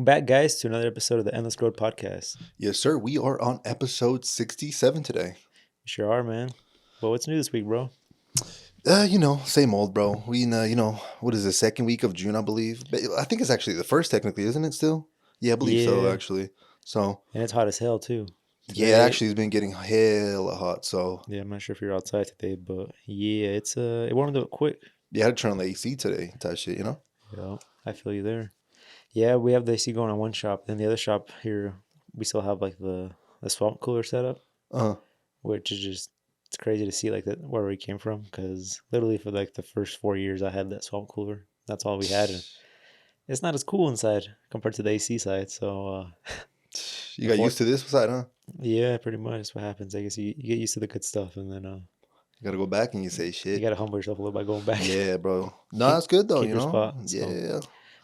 Welcome back, guys, to another episode of the Endless Road Podcast. Yes, sir. We are on episode 67 today. You sure are, man. Well, what's new this week, bro? Same old, bro. What is the second week of June, I believe? I think it's actually the first, technically, isn't it still? Yeah, I believe so, Yeah, actually. So, and it's hot as hell, too. yeah, Today, actually, it's been getting hella hot. So, yeah, I'm not sure if you're outside today, but yeah, it warmed up quick. yeah, I had to turn on the AC today, type shit, Yeah, I feel you there. Yeah, we have the AC going on one shop. Then the other shop here, we still have like the swamp cooler setup, Uh, which is just, it's crazy to see like that where we came from. Because literally for like the first 4 years, I had that swamp cooler. That's all we had. And it's not as cool inside compared to the AC side. So, you got used to this side, huh? yeah, pretty much. That's what happens. I guess you get used to the good stuff, and then You gotta go back and you say you shit. gotta humble yourself a little by going back. Yeah, bro. No, keep that's good, though, keep your spot. So, Yeah.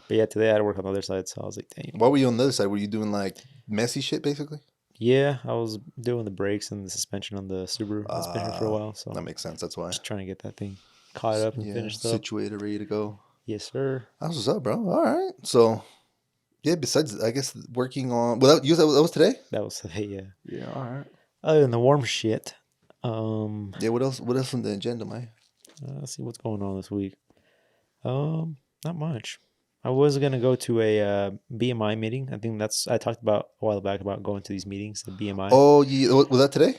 but yeah, today I had to work on the other side, so I was like, dang. What were you on the other side? Were you doing, like, messy shit, basically? Yeah, I was doing the brakes and the suspension on the Subaru. It's been here for a while, so That makes sense. That's why. just trying to get that thing caught up and Yeah, finished up. situated, ready to go. Yes, sir. That's what's up, bro. All right. So, yeah, besides, I guess, working on... Well, that was today? That was today, yeah. Yeah, all right. Other than the warm shit, Yeah, what else on the agenda, man? let's see what's going on this week. Not much. I was gonna go to a BMI meeting. I think I talked about a while back about going to these meetings, the BMI. Oh, yeah. Was that today?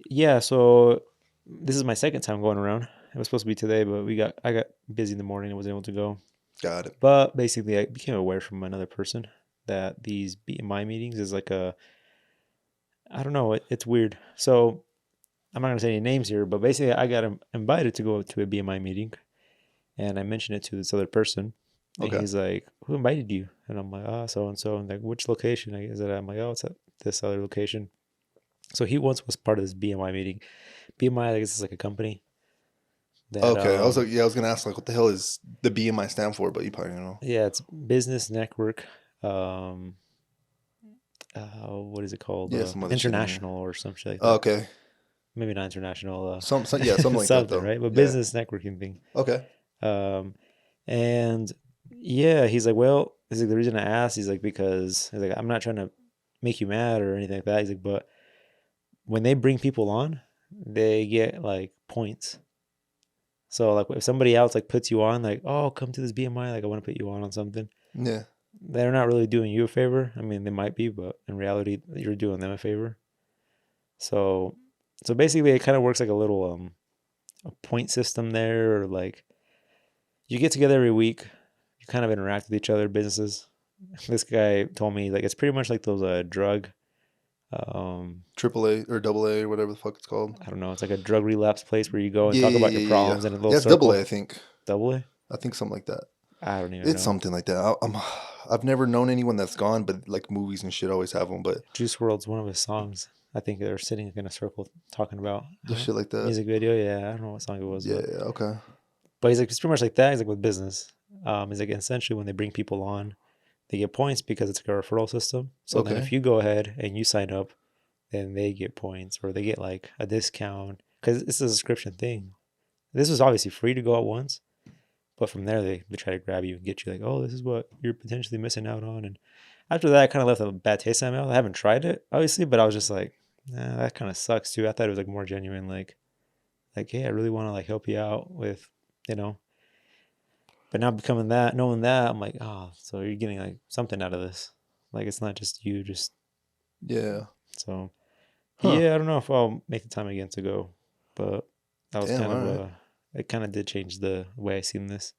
Yeah, so this is my second time going around. It was supposed to be today, but I got busy in the morning and wasn't able to go. Got it. But basically, I became aware from another person that these BMI meetings is like I don't know, it's weird. So I'm not gonna say any names here, but basically, I got invited to go to a BMI meeting, and I mentioned it to this other person, and Okay. he's like, "Who invited you?" And I'm like, "Ah, so and so." And like, which location? Is it? I'm like, "Oh, it's at this other location." So he once was part of this BMI meeting. BMI, I guess, is like a company that Okay. I was going to ask, like, what the hell is the BMI stand for, but you probably don't know. yeah, it's business network. Um, what is it called? Yeah, some other shit in here. International or some shit like that. Okay. Maybe not international. Yeah, something like that, something, though. right? But Yeah. business networking thing. Okay. And yeah, he's like, well, he's like, the reason I asked, he's like, because he's like, I'm not trying to make you mad or anything like that. He's like, but when they bring people on, they get like points. So like if somebody else like puts you on, like, oh, come to this BMI, like I want to put you on something. Yeah. They're not really doing you a favor. I mean, they might be, but in reality, you're doing them a favor. So basically, it kind of works like a little a point system there, or like you get together every week, you kind of interact with each other, businesses. This guy told me like it's pretty much like those drug, AAA or AA or whatever the fuck it's called. I don't know, it's like a drug relapse place where you go and Yeah, talk yeah, about yeah, your yeah, yeah. problems in a little Yeah, it's circle. AA, I think. Double A? I think something like that. I don't even It's know. something like that. I've never known anyone that's gone, but like movies and shit always have them. But Juice WRLD's one of his songs. I think they're sitting in a circle talking about just shit like that. music video. Yeah, I don't know what song it was. Yeah. Okay. But he's like, it's pretty much like that. He's like, with business. He's like, essentially, when they bring people on, they get points because it's like a referral system. So then Okay. if you go ahead and you sign up, then they get points or they get like a discount because it's a subscription thing. This was obviously free to go at once, but from there, they try to grab you and get you like, oh, this is what you're potentially missing out on. And after that, I kind of left a bad taste in my mouth. I haven't tried it, obviously, but I was just like, nah, that kind of sucks too. I thought it was like more genuine, like, hey, I really want to like help you out with, you know. But now knowing that, I'm like, oh, so you're getting like something out of this. Like it's not just you, just Yeah. so. Huh. Yeah, I don't know if I'll make the time again to go, but that was Damn, kind of alright. it kind of did change the way I seen this.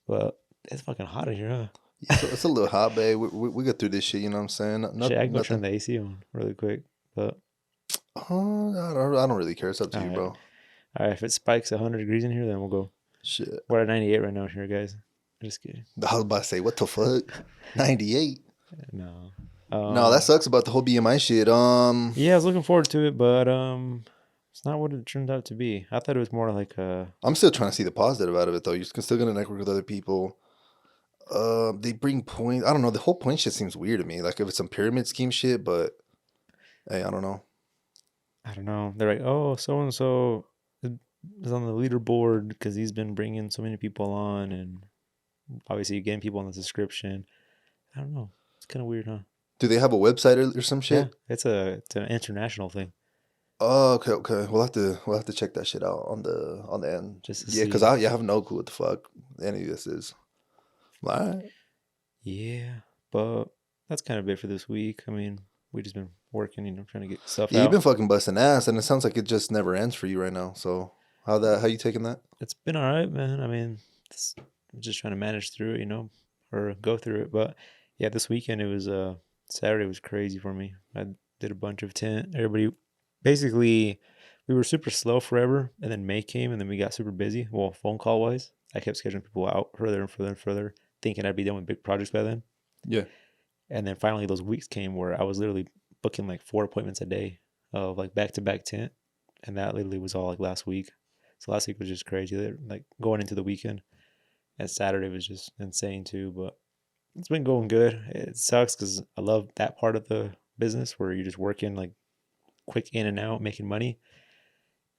But it's fucking hot in here, huh? Yeah, so it's a little hot, babe. We get through this shit. You know what I'm saying? Shit, I can go turn Nothing. the AC on really quick. But I don't really care. It's up to you, alright. bro. All right, if it spikes 100 degrees in here, then we'll go. Shit. We're at 98 right now here, guys. Just kidding. I was about to say, what the fuck? 98. No. No, that sucks about the whole BMI shit. Yeah, I was looking forward to it, but it's not what it turned out to be. I thought it was more like I'm still trying to see the positive out of it, though. You're still gonna network with other people. They bring points. I don't know. The whole point shit seems weird to me. Like if it's some pyramid scheme shit, but hey, I don't know. I don't know. They're like, oh, so and so is on the leaderboard because he's been bringing so many people on, and obviously you're getting people on the subscription. I don't know. It's kind of weird, huh? Do they have a website or some Yeah, shit? it's an international thing. Oh, okay, okay. We'll have to check that shit out on the end. Just to Yeah, because see. I have no clue what the fuck any of this is. All right. Yeah, but that's kind of it for this week. I mean, we just been working, trying to get stuff Yeah, you've been out. fucking busting ass, and it sounds like it just never ends for you right now. So how you taking that? It's been all right, man. I mean, I'm just trying to manage through it, or go through it. But yeah, this weekend it was Saturday was crazy for me. I did a bunch of tent. Everybody, basically, we were super slow forever, and then May came, and then we got super busy. Well, phone call wise, I kept scheduling people out further and further and further, thinking I'd be done with big projects by then. Yeah. And then finally, those weeks came where I was literally booking like 4 appointments a day of like back to back tent, and that literally was all like last week. So last week was just crazy, like going into the weekend. And Saturday was just insane too. But it's been going good. It sucks because I love that part of the business where you're just working like quick in and out, making money.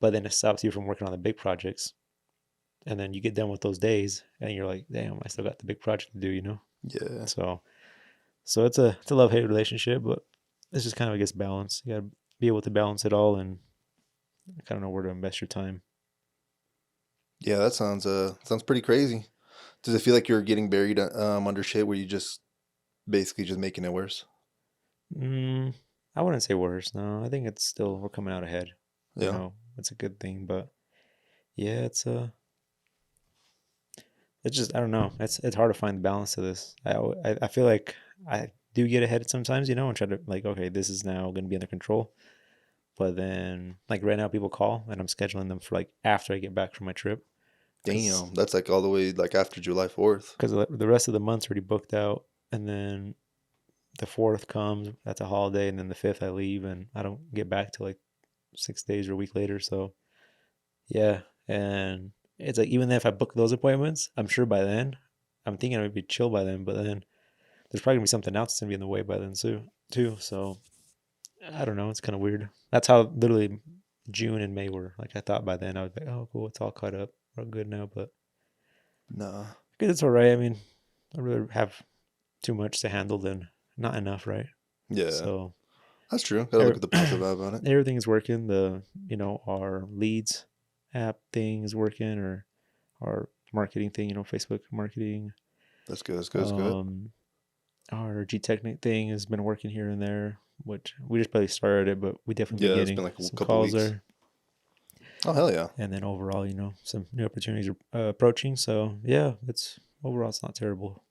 But then it stops you from working on the big projects. And then you get done with those days, and you're like, damn, I still got the big project to do. Yeah. So it's a love hate relationship, but it's just kind of I guess balance. You gotta be able to balance it all, and kind of know where to invest your time. Yeah, that sounds pretty crazy. Does it feel like you're getting buried under shit where you just basically just making it worse? Mm, I wouldn't say worse. No, I think it's still we're coming out ahead. Yeah. It's a good thing. But yeah, it's just I don't know. It's hard to find the balance to this. I feel like I do get ahead sometimes, and try to like okay, this is now going to be under control. But then like right now, people call and I'm scheduling them for like after I get back from my trip because Damn, that's like all the way like after July 4th. because the rest of the month's already booked out, and then the fourth comes, that's a holiday, and then the fifth I leave, and I don't get back till like 6 days or a week later. So yeah, and it's like even if I book those appointments, I'm sure by then I'm thinking I would be chill by then, but then there's probably gonna be something else that's gonna be in the way by then too. So I don't know. It's kind of weird. That's how literally June and May were. Like I thought by then I would be, oh cool, it's all caught up, we're good now. But Nah. I guess it's all right. I mean, I really have too much to handle than not enough, right? Yeah, So that's true. Gotta look er- at the positive about it. everything is working. Our leads app thing is working, or our marketing thing, Facebook marketing. That's good. That's good. That's good. Um, our G Technic thing has been working here and there, which we just barely started it, but we definitely been Yeah, it's been getting like a some couple calls weeks. there. Oh hell yeah. And then overall, some new opportunities are approaching. So yeah, it's not terrible.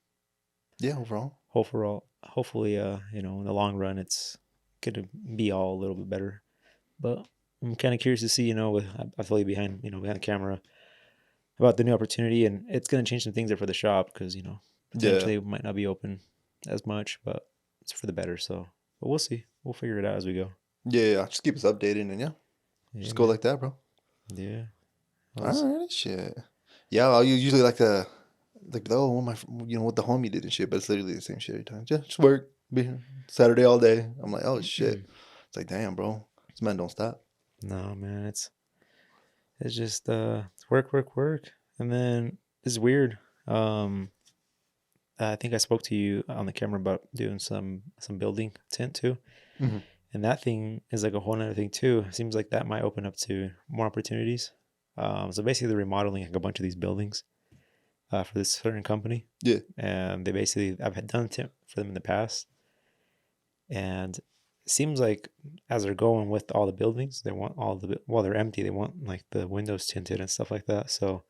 Yeah, overall. Hopefully, in the long run, it's gonna be all a little bit better. But I'm kind of curious to see, I feel you behind the camera about the new opportunity, and it's gonna change some things there for the shop because Yeah. potentially we might not be open as much, but it's for the better. So, but we'll see. We'll figure it out as we go. Yeah, yeah. Just keep us updated and yeah, Yeah, just go like man. that, bro. Yeah. I All was. right, shit. Yeah, I usually like to like oh what the homie did and shit, but it's literally the same shit every time. Yeah, just work, be here Saturday all day. I'm like, oh shit. It's like, damn, bro, this man don't stop. No, man. It's just it's work, work, work, and then it's weird. Um, I think I spoke to you on the camera about doing some building tent too, Hmm. and that thing is like a whole other thing too. It seems like that might open up to more opportunities. So basically, they're remodeling like a bunch of these buildings for this certain company, Yeah, and they basically I've had done tent for them in the past, and it seems like as they're going with all the buildings, they want while they're empty, they want like the windows tinted and stuff like that. So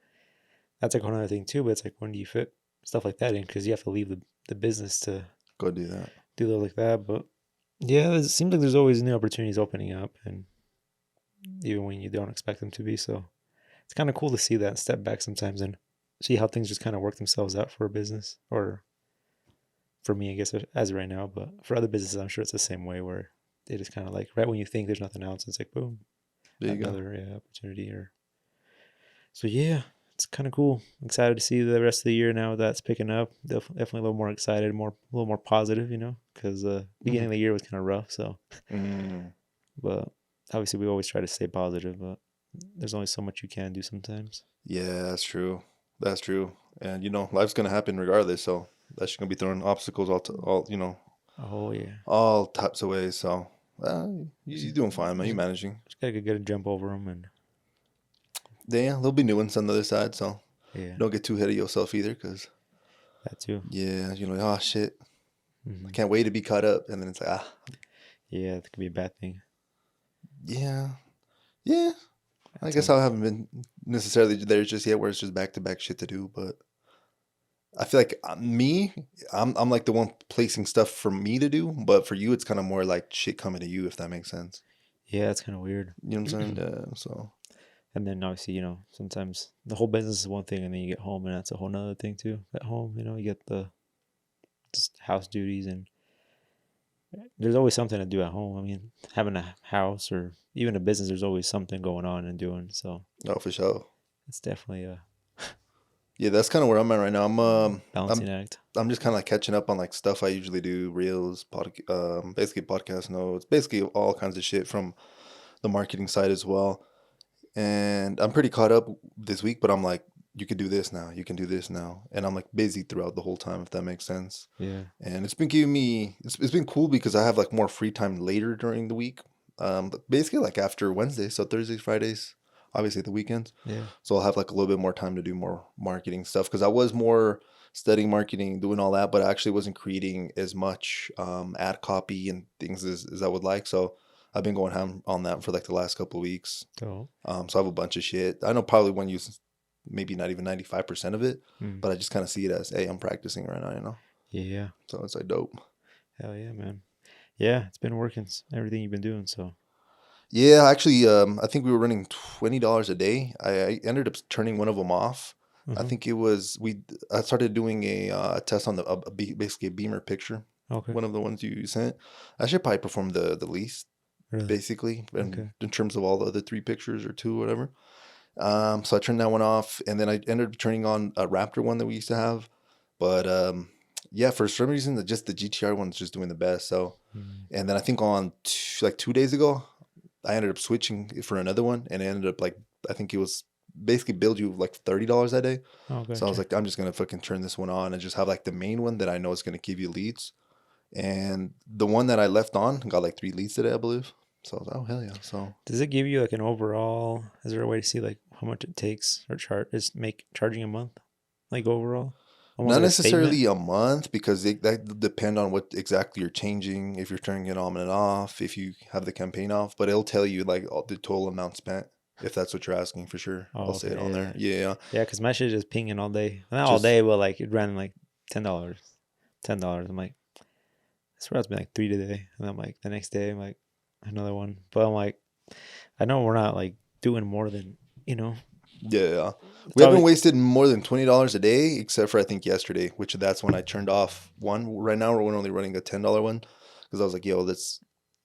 that's like another thing too. But it's like when do you fit stuff like that in? Because you have to leave the business to go do that. do those like that. But yeah, it seems like there's always new opportunities opening up, and even when you don't expect them to be. So it's kind of cool to see that step back sometimes and see how things just kind of work themselves out for a business, or for me, I guess as of right now. But for other businesses, I'm sure it's the same way where they just kind of like right when you think there's nothing else, it's like boom, There you go. another opportunity. Or so yeah, it's kind of cool. Excited to see the rest of the year now that's picking up. Definitely a little more excited, a little more positive, because beginning Hmm. of the year was kind of rough. So, Mm. but obviously we always try to stay positive, but there's only so much you can do sometimes. Yeah, that's true. That's true. And life's gonna happen regardless. So That shit gonna be throwing obstacles all Oh yeah. all types of ways. So you're Just, doing fine, man. You just, managing. just gotta get a jump over them, and Yeah, there'll be new ones on the other side. So yeah, don't get too ahead of yourself either, because that too. yeah, oh shit, I Hmm. can't wait to be caught up, and then it's like Yeah, that could be a bad thing. yeah, yeah. I That's guess a I haven't been necessarily there just yet, where it's just back to back shit to do, but. I feel like I'm like the one placing stuff for me to do, but for you, it's kind of more like shit coming to you, if that makes sense. yeah, that's kind of weird. You know what I'm saying? So And then obviously, sometimes the whole business is one thing, and then you get home, and that's a whole nother thing too. At home, you get the just house duties, and there's always something to do at home. I mean, having a house or even a business, there's always something going on and doing. So oh, for sure. it's definitely a Yeah, that's kind of where I'm at right now. I'm balancing act. I'm just kind of like catching up on like stuff I usually do, reels, basically podcast notes, basically all kinds of shit from the marketing side as well. And I'm pretty caught up this week, but I'm like, you could do this now, you can do this now, and I'm like busy throughout the whole time, if that makes sense. Yeah. And it's been giving me it's been cool because I have like more free time later during the week. But basically like after Wednesday, so Thursdays, Fridays, obviously the weekends. Yeah. So I'll have like a little bit more time to do more marketing stuff because I was more studying marketing, doing all that, but I actually wasn't creating as much ad copy and things as I would like. So I've been going ham on that for like the last couple of weeks. So, So I have a bunch of shit. I know probably when you maybe not even 95% of it, mm, but I just kind of see it as, hey, I'm practicing right now. yeah. So it's like dope. Hell yeah, man. Yeah, it's been working. Everything you've been doing. So, Yeah, actually, I think we were running $20 a day. I ended up turning one of them off. I uh-huh. think it was I started doing a test on basically a Beamer picture, Okay. one of the ones you sent. I should probably perform the least, Really? basically, Okay. in terms of all the other three pictures or two, or whatever. So I turned that one off, and then I ended up turning on a Raptor one that we used to have. But yeah, for some reason, just the GTR one's just doing the best. So, Mm. and then I think on like 2 days ago, I ended up switching for another one, and it ended up like I think it was basically billed you like $30 that day. Oh, So I was gotcha. like, I'm just gonna fucking turn this one on and just have like the main one that I know is gonna give you leads, and the one that I left on got like 3 leads today, I believe. So I was like, oh hell yeah! So Does it give you like an overall? Is there a way to see like how much it takes or make charging a month, like overall, almost not like a statement? necessarily a month because that depend on what exactly you're changing. If you're turning it on and off, if you have the campaign off, but it'll tell you like all the total amount spent. If that's what you're asking, for sure, I'll Oh, say it okay. on Yeah. there. Yeah, Yeah, because my shit is just pinging all day. Not all just day, but like it ran like $10. $10. I'm like, I swear it's been like three today. And I'm like, the next day, I'm like, another one. But I'm like, I know we're not like doing more than, you know, yeah. it's We haven't always, wasted more than $20 a day, except for I think yesterday, which that's when I turned off one. Right now we're only running a $10 one because I was like, yo, let's.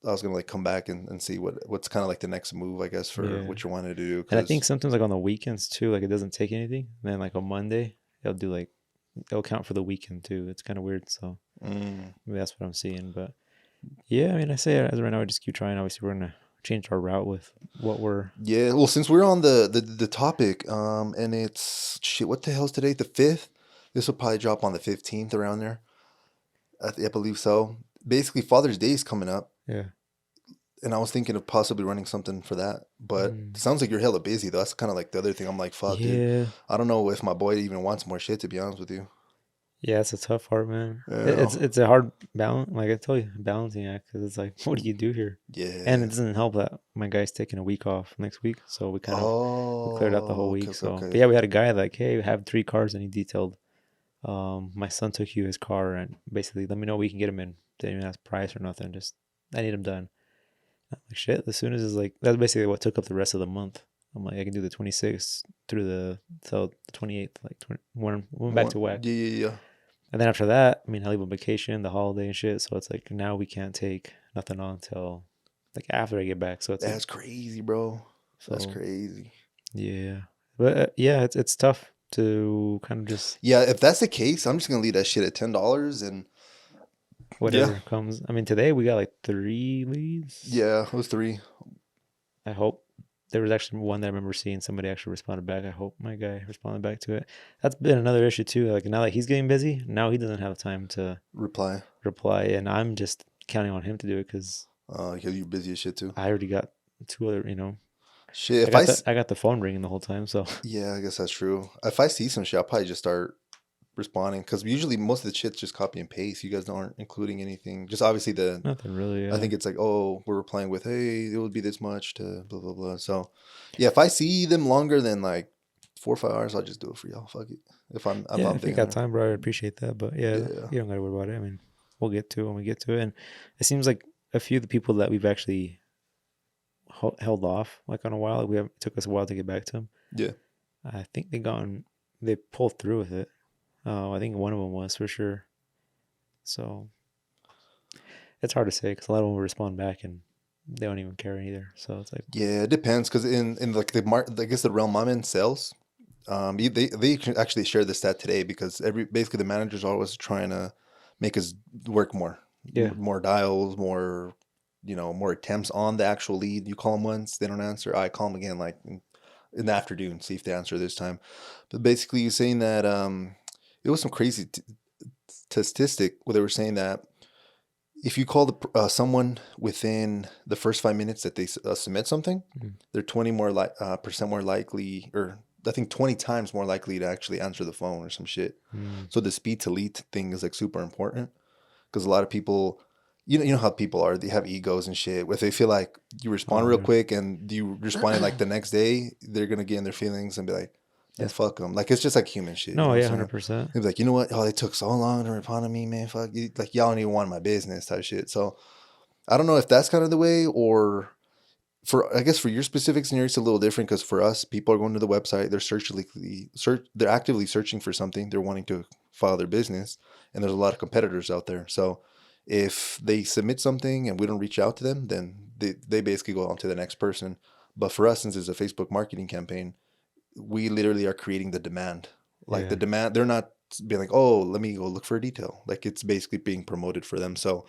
I was gonna like come back and see what's kind of like the next move, I guess, for yeah. what you wanted to do. And I think Because sometimes like on the weekends too, like it doesn't take anything. And then like on Monday, it'll do like, it'll count for the weekend too. It's kind of weird. So mm, maybe that's what I'm seeing. But yeah, I mean, I say as of right now, I just keep trying. Obviously, we're going to change our route with what we're, yeah, well, since we're on the topic, and it's shit. What the hell's today? The 5th. This will probably drop on the 15th around there. I believe so. Basically, Father's Day is coming up, yeah. and I was thinking of possibly running something for that. But Mm. it sounds like you're hella busy though. That's kind of like the other thing. I'm like, fuck, dude. Yeah. I don't know if my boy even wants more shit. To be honest with you. Yeah, it's a tough part, man. Yeah. It's a hard balance, like I tell you, balancing act. Because it's like, what do you do here? And it Yeah. doesn't help that my guy's taking a week off next week, so we cleared out the whole Oh, okay, week. okay, So, but okay. yeah, we had a guy like, hey, we have 3 cars, and he detailed. My son took you his car, and basically let me know we can get him in. Didn't even ask price or nothing. Just I need him done. I'm like shit. As soon as it's like that's basically what took up the rest of the month. I'm like I can do the 26th through the till the 28th, like 20, one back One, to whack. yeah, yeah, yeah. And then after that, I mean, I leave on vacation, the holiday and shit. So it's like now we can't take nothing on until like after I get back. So it's like, That's crazy, bro. That's so crazy. yeah. But yeah, it's tough to kind of just Yeah, if that's the case, I'm just gonna leave that shit at $10 and yeah, whatever comes. I mean, today we got like 3 leads. yeah, it was three. I hope there was actually one that I remember seeing somebody actually responded back. I hope my guy responded back to it. That's been another issue too. Like now that he's getting busy, now he doesn't have time to Reply. and I'm just counting on him to do it because Because you're busy as shit too. I already got two other. Shit, if I, I got the phone ringing the whole time. So yeah, I guess that's true. If I see some shit, I'll probably just start responding because usually most of the shit's just copy and paste. You guys aren't including anything. Just obviously nothing really. I think it's like, oh, we're replying with, hey, it would be this much to blah, blah, blah. So, yeah, if I see them longer than like 4 or 5 hours, I'll just do it for y'all. Fuck it. If Yeah, I'm if you big on got it. time, bro, I appreciate that. But yeah, Yeah. you don't gotta worry about it. I mean, we'll get to it when we get to it. And it seems like a few of the people that we've actually held off like on a while. It took us a while to get back to them. Yeah. I think they pulled through with it. I think one of them was for sure. So it's hard to say because a lot of them will respond back and they don't even care either. So it's like, Yeah, it depends because in like I guess the realm I'm in sales, they actually shared the stat today because basically the managers are always trying to make us work more, yeah, more dials, more, more attempts on the actual lead. You call them once, they don't answer. I call them again, like in the afternoon, see if they answer this time. But basically, you're saying that it was some crazy statistic where they were saying that if you call someone within the first 5 minutes that they submit something, they're 20 more percent more likely, or I think 20 times more likely to actually answer the phone or some shit. So the speed to lead thing is like super important because a lot of people, you know how people are, they have egos and shit. If they feel like you respond real yeah. quick and you respond like the next day, they're gonna get in their feelings and be like, yeah, Yes. fuck them. Like it's just like human shit. No, You know yeah, what I'm saying? 100%. They'd be like, you know what? Oh, they took so long to respond to me, man. Fuck you. Like y'all don't even want my business type shit. So I don't know if that's kind of the way, or I guess for your specific scenario, it's a little different because for us, people are going to the website, they're actively searching for something, they're wanting to file their business, and there's a lot of competitors out there. So if they submit something and we don't reach out to them, then they basically go on to the next person. But for us, since it's a Facebook marketing campaign, we literally are creating the demand. Like the Yeah. demand, they're not being like, oh, let me go look for a detail. Like it's basically being promoted for them. So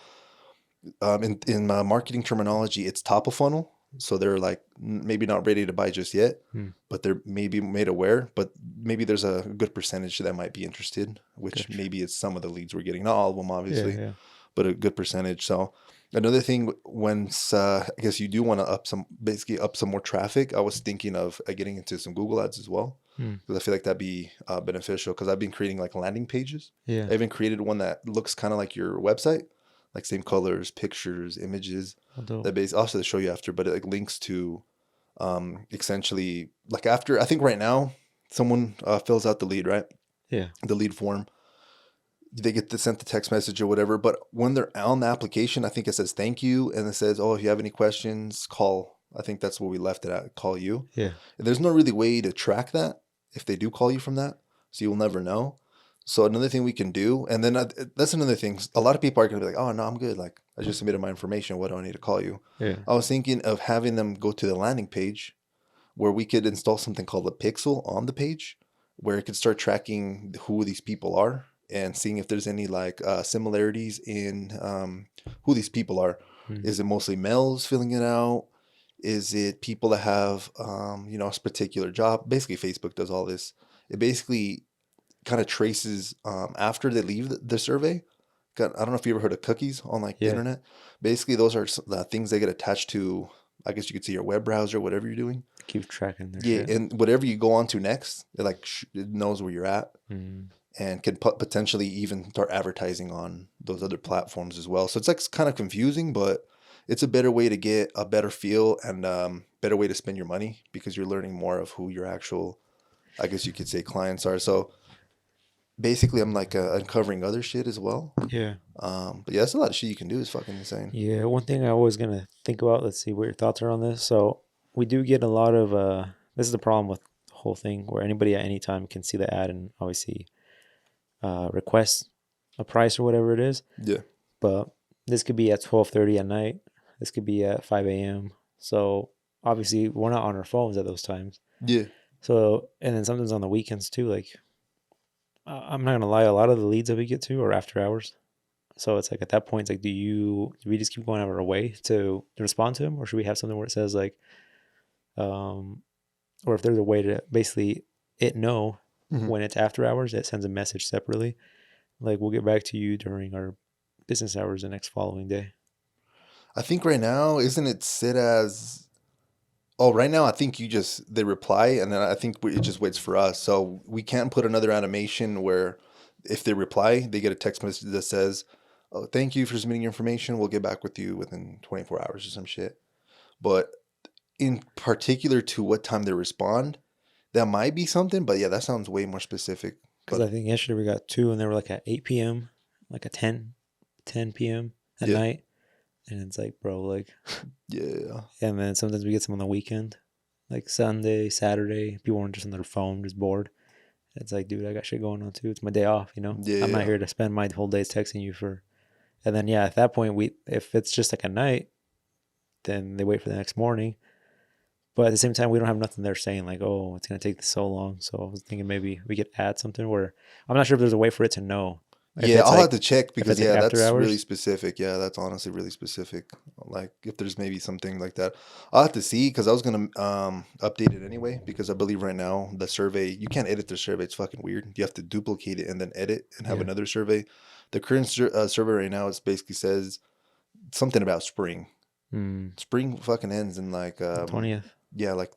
in marketing terminology, it's top of funnel. So they're like maybe not ready to buy just yet, but they're maybe made aware. But maybe there's a good percentage that might be interested, which Gotcha. maybe it's some of the leads we're getting, not all of them, Yeah, obviously, yeah. but a good percentage. So another thing, when I guess you do want to basically up some more traffic, I was thinking of getting into some Google ads as well. Because I feel like that'd be beneficial. Because I've been creating like landing pages. Yeah. I even created one that looks kind of like your website, like same colors, pictures, images. Dope. That also to show you after, but it like links to essentially like after. I think right now someone fills out the lead, right? Yeah. The lead form. They get sent the text message or whatever. But when they're on the application, I think it says thank you, and it says, oh, if you have any questions, call. I think that's where we left it at. Call you. Yeah. And there's no really way to track that if they do call you from that, so you'll never know. So another thing we can do, and then that's another thing. A lot of people are gonna be like, "Oh no, I'm good. Like I just submitted my information. What do I need to call you?" Yeah. I was thinking of having them go to the landing page, where we could install something called a pixel on the page, where it could start tracking who these people are and seeing if there's any like similarities in who these people are. Is it mostly males filling it out? Is it people that have a particular job? Basically, Facebook does all this. It basically kind of traces after they leave the survey. I don't know if you ever heard of cookies on like the Yeah. internet. Basically, those are the things that get attached to, I guess you could see your web browser, whatever you're doing. Keep tracking their Yeah, shit. and whatever you go on to next, it like it knows where you're at Mm. and can potentially even start advertising on those other platforms as well. So it's like kind of confusing, but it's a better way to get a better feel and better way to spend your money because you're learning more of who your actual, I guess you could say, clients are. So basically, I'm like uncovering other shit as well. Yeah. But yeah, that's a lot of shit you can do. It's fucking insane. Yeah. One thing I was gonna think about. Let's see what your thoughts are on this. So we do get a lot of. This is the problem with the whole thing, where anybody at any time can see the ad and obviously request a price or whatever it is. Yeah. But this could be at 12:30 at night. This could be at 5 a.m. So obviously we're not on our phones at those times. Yeah. So and then sometimes on the weekends too. Like I'm not gonna lie, a lot of the leads that we get to are after hours. So it's like at that point, it's like, do we just keep going out of our way to respond to them, or should we have something where it says like, Or if there's a way to basically it know Mhm. when it's after hours, it sends a message separately. Like, we'll get back to you during our business hours the next following day. I think right now, isn't it set as? Oh, right now I think they reply, and then I think it just waits for us. So we can't put another animation where if they reply, they get a text message that says, "Oh, thank you for submitting your information. We'll get back with you within 24 hours or some shit." But in particular to what time they respond, that might be something. But yeah, that sounds way more specific. Because But I think yesterday we got two, and they were like at 8 p.m., like at 10 p.m. at yeah, night. And it's like, bro, like, yeah, and then sometimes we get some on the weekend, like Sunday, Saturday. People are just on their phone, just bored. It's like, dude, I got shit going on too. It's my day off, you know? I'm not yeah. here to spend my whole days texting you for. And then, yeah, at that point, if it's just like a night, then they wait for the next morning. But at the same time, we don't have nothing there saying like, "Oh, it's gonna take so long." So I was thinking maybe we could add something where I'm not sure if there's a way for it to know Yeah, I'll have to check if because it's like yeah, after that's really hours. specific. Yeah, that's honestly really specific. Like if there's maybe something like that, I'll have to see because I was gonna update it anyway because I believe right now the survey you can't edit the survey. It's fucking weird. You have to duplicate it and then edit and have Yeah, another survey. The current survey right now is basically says something about spring. mm, Spring fucking ends in like the 20th, yeah like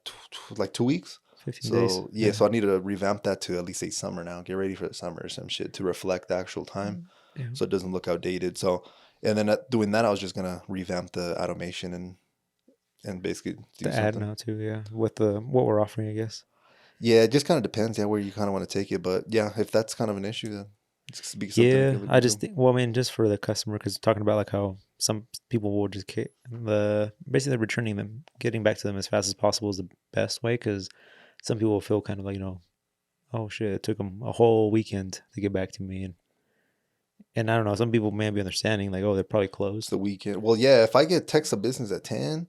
2 weeks. 15 days. So yeah, Yeah, so I need to revamp that to at least say summer now. Get ready for the summer or some shit to reflect the actual time yeah. so it doesn't look outdated. So, and then doing that, I was just gonna revamp the automation and basically do The ad something. now too. Yeah, with the what we're offering, I guess. Yeah, it just kind of depends, yeah, where you kind of want to take it. But yeah, if that's kind of an issue, then it's be something we Yeah, can look I just into. think. Well, I mean, just for the customer, because talking about like how some people will just basically returning them, getting back to them as fast as possible is the best way. Because some people will feel kind of like, oh shit, it took them a whole weekend to get back to me, and I don't know. Some people may be understanding, like, oh, they're probably It's closed. the weekend. Well, yeah, if I get text of business at 10,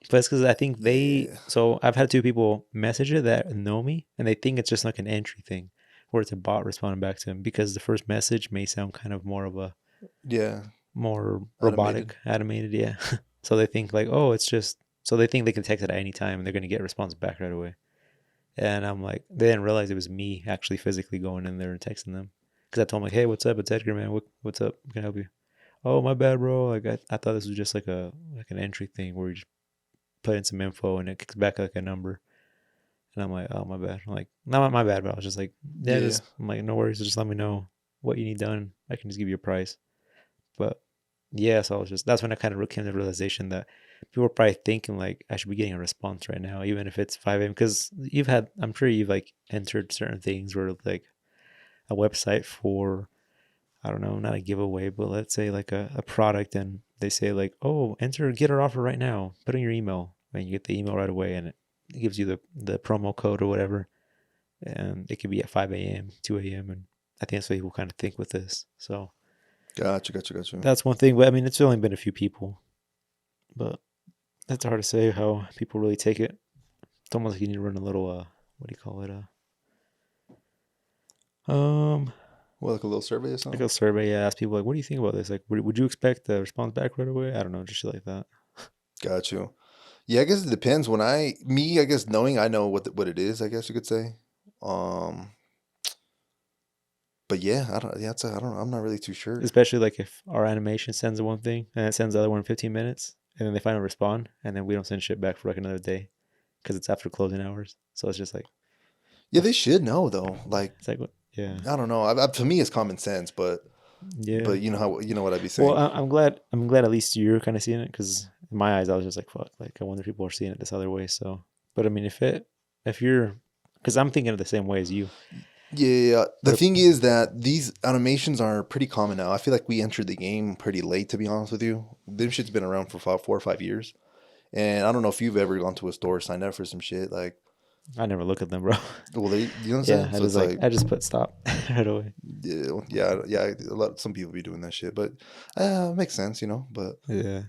But it's because I think yeah, so I've had two people message it that know me, and they think it's just like an entry thing, where it's a bot responding back to them because the first message may sound kind of more of a yeah, more automated. robotic, animated, yeah. So they think like, oh, it's just so they think they can text it at any time and they're gonna get a response back right away. And I'm like, they didn't realize it was me actually physically going in there and texting them because I told them like, hey, what's up? It's Edgar, man. What's up? Can I help you? Oh, my bad, bro. Like I thought this was just like an entry thing where you just put in some info and it kicks back like a number. And I'm like, oh, my bad. I'm like, not my bad, but I was just like, yeah, Yeah, just I'm like, no worries. Just let me know what you need done. I can just give you a price. But yeah, so I was just that's when I kind of came to the realization that people are probably thinking like I should be getting a response right now, even if it's 5 a.m. Because I'm sure you've like entered certain things where like a website for, I don't know, not a giveaway, but let's say like a product, and they say like, oh, get our offer right now, put in your email, and you get the email right away, and it gives you the promo code or whatever, and it could be at 5 a.m., 2 a.m., and I think that's what people kind of think with this. So gotcha. that's one thing, but I mean, it's only been a few people, but it's hard to say how people really take it. It's almost like you need to run a little what do you call it? Um Well, like a little survey or like something. a survey, yeah, ask people like, what do you think about this? Like would you expect a response back right away? I don't know, just shit like that. Got you. Yeah, I guess it depends. I guess knowing I know what it is, I guess you could say. Um, but yeah, I don't. Yeah, I don't know. I'm not really too sure. Especially like if our animation sends one thing and it sends the other one in 15 minutes and then they finally respond and then we don't send shit back for like another day because it's after closing hours. So it's just like Yeah, they should know though. Like, it's like what? Yeah. I don't know. To me, it's common sense, Yeah. but you know what I'd be Well, saying. I'm glad at least you're kind of seeing it because in my eyes I was just like fuck, like I wonder if people are seeing it this other way. So, but I mean, if you're, because I'm thinking of the same way as you. Yeah, the But thing is that these animations are pretty common now. I feel like we entered the game pretty late, to be honest with you. This shit's been around for 4 or 5 years, and I don't know if you've ever gone to a store, signed up for some shit like. I never look at them, bro. Well, you know what I'm Yeah, saying? I So just it's like like, I just put stop right away. yeah. Some people be doing that shit, but it makes sense, you know. But Yeah,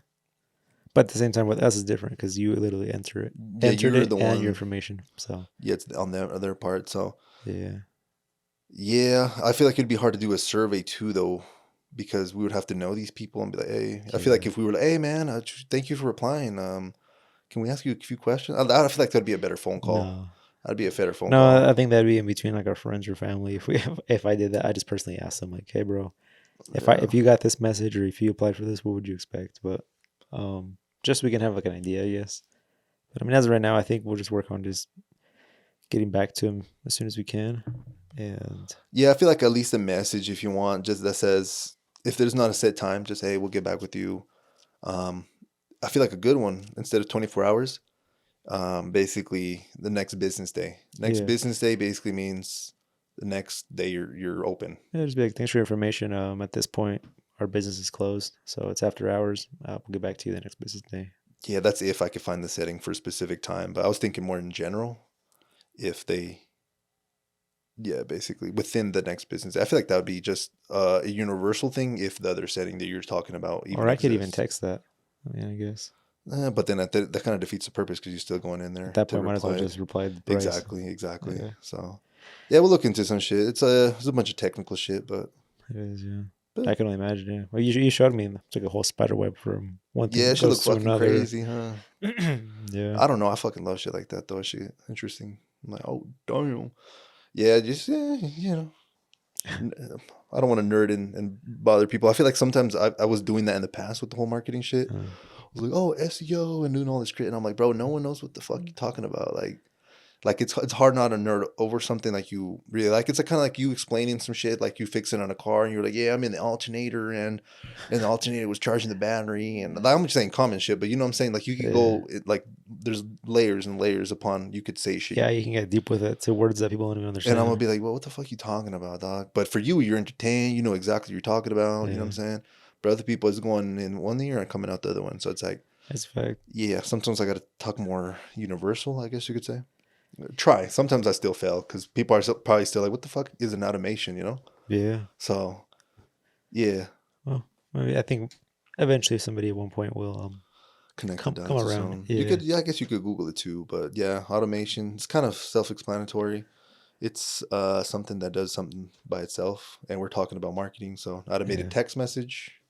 but at the same time, with us is different because you literally yeah, entered you're it the and your one. information. So Yeah, it's on their part. So yeah, yeah, I feel like it'd be hard to do a survey too, though, because we would have to know these people and be like, hey, I feel like yeah, if we were like, hey, man, thank you for replying. can we ask you a few questions? I feel like that'd be a better phone call. No. That'd be a better phone No, call. I think that'd be in between like our friends or family. If I did that, I just personally ask them like, "Hey, bro, if you got this message or if you applied for this, what would you expect?" But just so we can have like an idea, yes. But I mean, as of right now, I think we'll just work on just getting back to him as soon as we can. And Yeah, I feel like at least a message if you want, just that says if there's not a set time, just hey, we'll get back with you. Um, I feel like a good one instead of 24 hours. Basically the next business day. Next yeah, business day basically means the next day you're open. yeah, just be like, thanks for your information. At this point, our business is closed, so it's after hours. We'll get back to you the next business day. Yeah, that's if I could find the setting for a specific time. But I was thinking more in general. If they, yeah, basically within the next business. I feel like that would be just a universal thing if the other setting that you're talking about even Or I could even exists. text that. I mean, I guess But then that kind of defeats the purpose because you're still going in at there that to point, might as well reply. just reply the price. Exactly. Yeah, So, yeah, we'll look into some shit. It's a bunch of technical shit, but it is. Yeah, But I can only imagine. Yeah, well, you showed me it's like a whole spider web from one yeah, thing it should look goes to fucking another. crazy, huh? Yeah, I don't know. I fucking love shit like that though. Shit, interesting. I'm like, oh damn. Yeah, just I don't want to nerd and bother people. I feel like sometimes I was doing that in the past with the whole marketing shit. uh, I was like, oh, SEO and doing all this shit, and I'm like, bro, no one knows what the fuck you're talking about. Like it's hard not to nerd over something like you really like. It's like kind of like you explaining some shit, like you fixing on a car, and you're like, yeah, I'm in the alternator, and the alternator was charging the battery, and like, I'm just saying common shit, but you know what I'm saying? Like you could yeah, go like there's layers and layers upon you could say shit. yeah. You can get deep with it to words that people don't even And I'm gonna understand. be like, well, what the fuck you talking about, dog? But for you, you're entertained. You know exactly what you're talking about. You know what I'm Yeah, saying? But other people is going in one ear and coming out the other one. So it's like, that's a fact. yeah, sometimes I got to talk more universal, I guess you could say. Try. Sometimes I still fail because people are probably still like, what the fuck is an automation, you know? Yeah. So, yeah, Well, maybe I think eventually somebody at one point will connect the come dots or around. something. You Yeah. could, yeah, I guess you could Google it too. But yeah, automation, it's kind of self explanatory. It's something that does something by itself. And we're talking about marketing. So, automated Yeah. text message.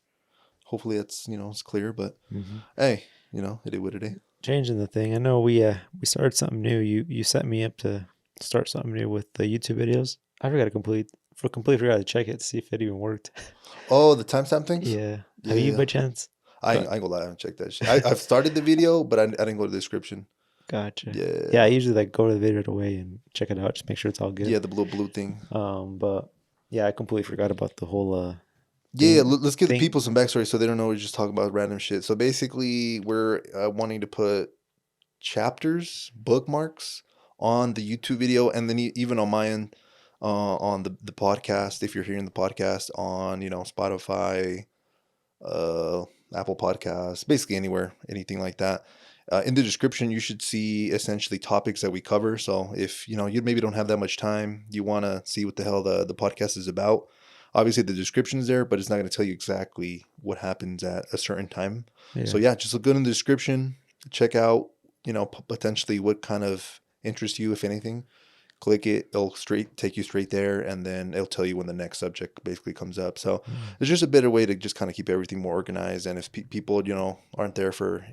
Hopefully it's it's clear, but Hmm. hey, it is what it is. Changing the thing. I know we started something new. You set me up to start something new with the YouTube videos. I forgot to completely forgot to check it to see if it even worked. Oh, the timestamp things. Yeah. Have you Yeah, by chance? I Got, ain't gonna lie, I haven't checked that shit. I've started the video, but I didn't go to the description. gotcha. Yeah, I Yeah, usually like go to the video right away and check it out, just make sure it's all good. yeah, the little blue thing. But yeah, I completely forgot about the whole Yeah, thing let's give the thing. people some backstory so they don't know we're just talking about random shit. So basically, we're wanting to put chapters, bookmarks on the YouTube video, and then even on my end, on the podcast. If you're hearing the podcast on Spotify, uh, Apple Podcasts, basically anywhere, anything like that. In the description, you should see essentially topics that we cover. So if you maybe don't have that much time, you want to see what the hell the podcast is about. Obviously, the description is there, but it's not going to tell you exactly what happens at a certain time. So Yeah. yeah, just look good in the description. Check out, potentially what kind of interests you, if anything. Click it, it'll take you straight there, and then it'll tell you when the next subject basically comes up. So Mm. it's just a better way to just kind of keep everything more organized. And if people, aren't there for,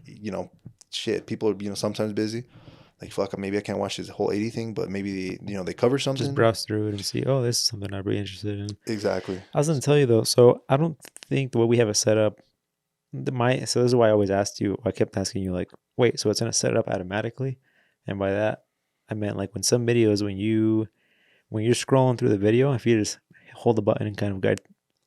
shit, people are, sometimes busy. Like, fuck, maybe I can't watch this whole 80 thing, but maybe, they cover Just something. browse through it and see, oh, this is something I'd be interested in. Exactly. I was gonna tell you though, so I don't think the way we have it set up, so this is why I always asked you. I kept asking you like, wait, so it's gonna set it up automatically, and by that I meant like when some videos when you're scrolling through the video, if you just hold the button and kind of Oh,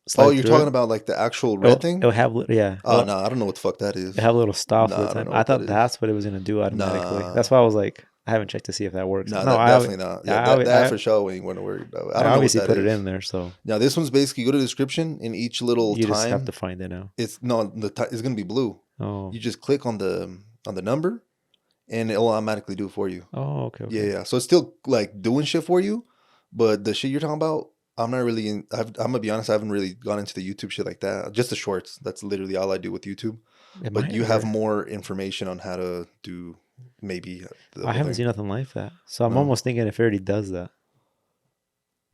slide you're through talking it, about like the actual red thing? it'll have yeah, Oh, no, I don't know what the fuck that is. it'll have a little stop for the Nah, I don't time. know I what that thought is. that's what it was gonna do automatically. Nah, That's why I was like, I haven't checked to see if that works. nah, No, that definitely not. Yeah, that I for sure we ain't going to worry about. I I don't know what obviously that put it is. in there, so Now, this one's basically go to the description in each little you just have to time. find it now. It's no, it's gonna be blue. Oh, You just click on the number, and it'll automatically do it for you. oh, okay, Yeah, okay. yeah. So it's still like doing shit for you, but the shit you're talking about, I'm not really in. I'm gonna be honest. I haven't really gone into the YouTube shit like that. Just the shorts. That's literally all I do with YouTube. It But might you have ever. more information on how to do maybe the I whole haven't thing. seen nothing like that. So I'm No. almost thinking if it already does that.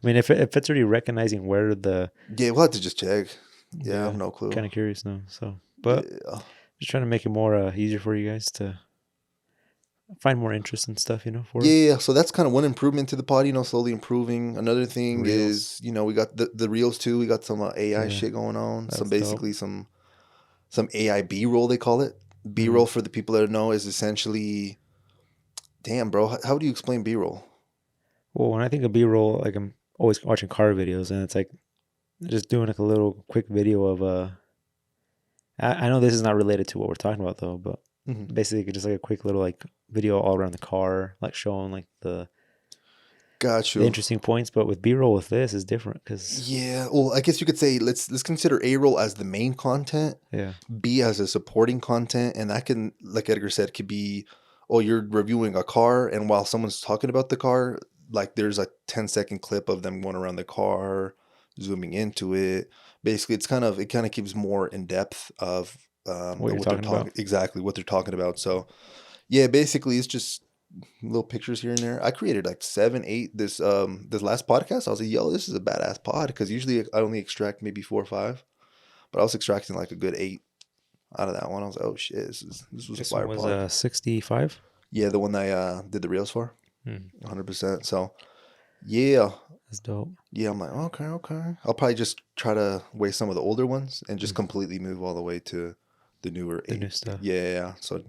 I mean, if it's already recognizing where the Yeah, we'll have to just check. Yeah, I have yeah, no clue. kind of curious now. So, but Yeah. just trying to make it more easier for you guys to find more interest in stuff, for Yeah. So that's kind of one improvement to the pod, slowly improving. Another thing reels. is, we got the reels too. We got some AI Yeah, shit going on. Some that's dope. basically some AI B-roll, they call it. B-roll, for the people that don't know, is essentially, damn, bro, how do you explain B-roll? Well, when I think of B-roll, like I'm always watching car videos, and it's like just doing like a little quick video of I know this is not related to what we're talking about though, but Mhm. basically just like a quick little like video all around the car, like showing like Got the you. interesting points. But with B-roll with this is different because Yeah, well, I guess you could say let's consider A-roll as the main content, yeah, B as a supporting content, and that can, like Edgar said, could be, oh, you're reviewing a car, and while someone's talking about the car, like there's a 10-second clip of them going around the car, zooming into it. Basically, it kind of keeps more in depth of what you're what they're talking talking about. exactly what they're talking about. So yeah, basically it's just little pictures here and there. I created like 7, 8 this last podcast. I was like, yo, this is a badass pod because usually I only extract maybe 4 or 5, but I was extracting like a good 8 out of that one. I was like, oh shit, this was a This one fire was pod. 65. Yeah, the one I did the reels for, Hmm, 100%. So yeah, that's dope. yeah, I'm like, okay, okay. I'll probably just try to waste some of the older ones and just Mm, completely move all the way to the newer the 8. new stuff. Yeah, yeah, yeah. So,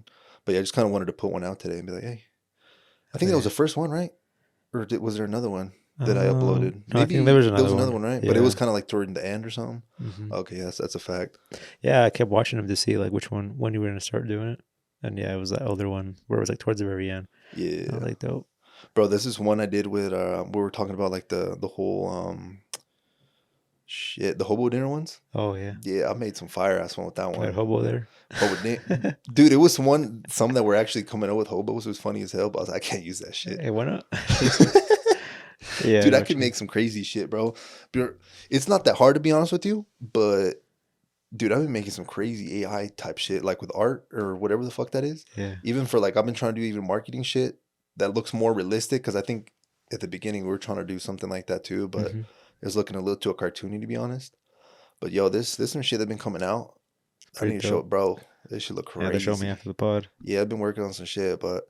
but yeah, I just kind of wanted to put one out today and be like, hey, I think Hell that was yeah. the first one, right? Or was there another one that I uploaded? No, I think there Maybe was there was another another one. one, right? But it was Yeah. kind of like toward the end or something. Hmm. Okay, yes, that's a fact. Yeah, I kept watching them to see like which one when you were gonna start doing it, and yeah, it was that older one where it was like towards the very end. I was Yeah, like, dope. bro. This is one I did with. We were talking about like the whole shit, the hobo dinner ones. Oh yeah, Yeah, I made some fire ass one with that got a one. hobo there. Hobo dude. It was some that were actually coming out with hobos. It was funny as hell, but I was like, I can't use that shit. Hey, why not? Yeah, I Dude, know I what can you mean. make some crazy shit, bro. It's not that hard to be honest with you, but dude, I've been making some crazy AI type shit, like with art or whatever the fuck that is. Yeah. Even for like, I've been trying to do even marketing shit that looks more realistic. Cause I think at the beginning we were trying to do something like that too, but Hmm. it was looking a little too cartoony to be honest. But yo, this some shit that been coming out. I Pretty need to show dope. it, bro. This should look Yeah, they showed me crazy. after the pod. Yeah, I've been working on some shit, but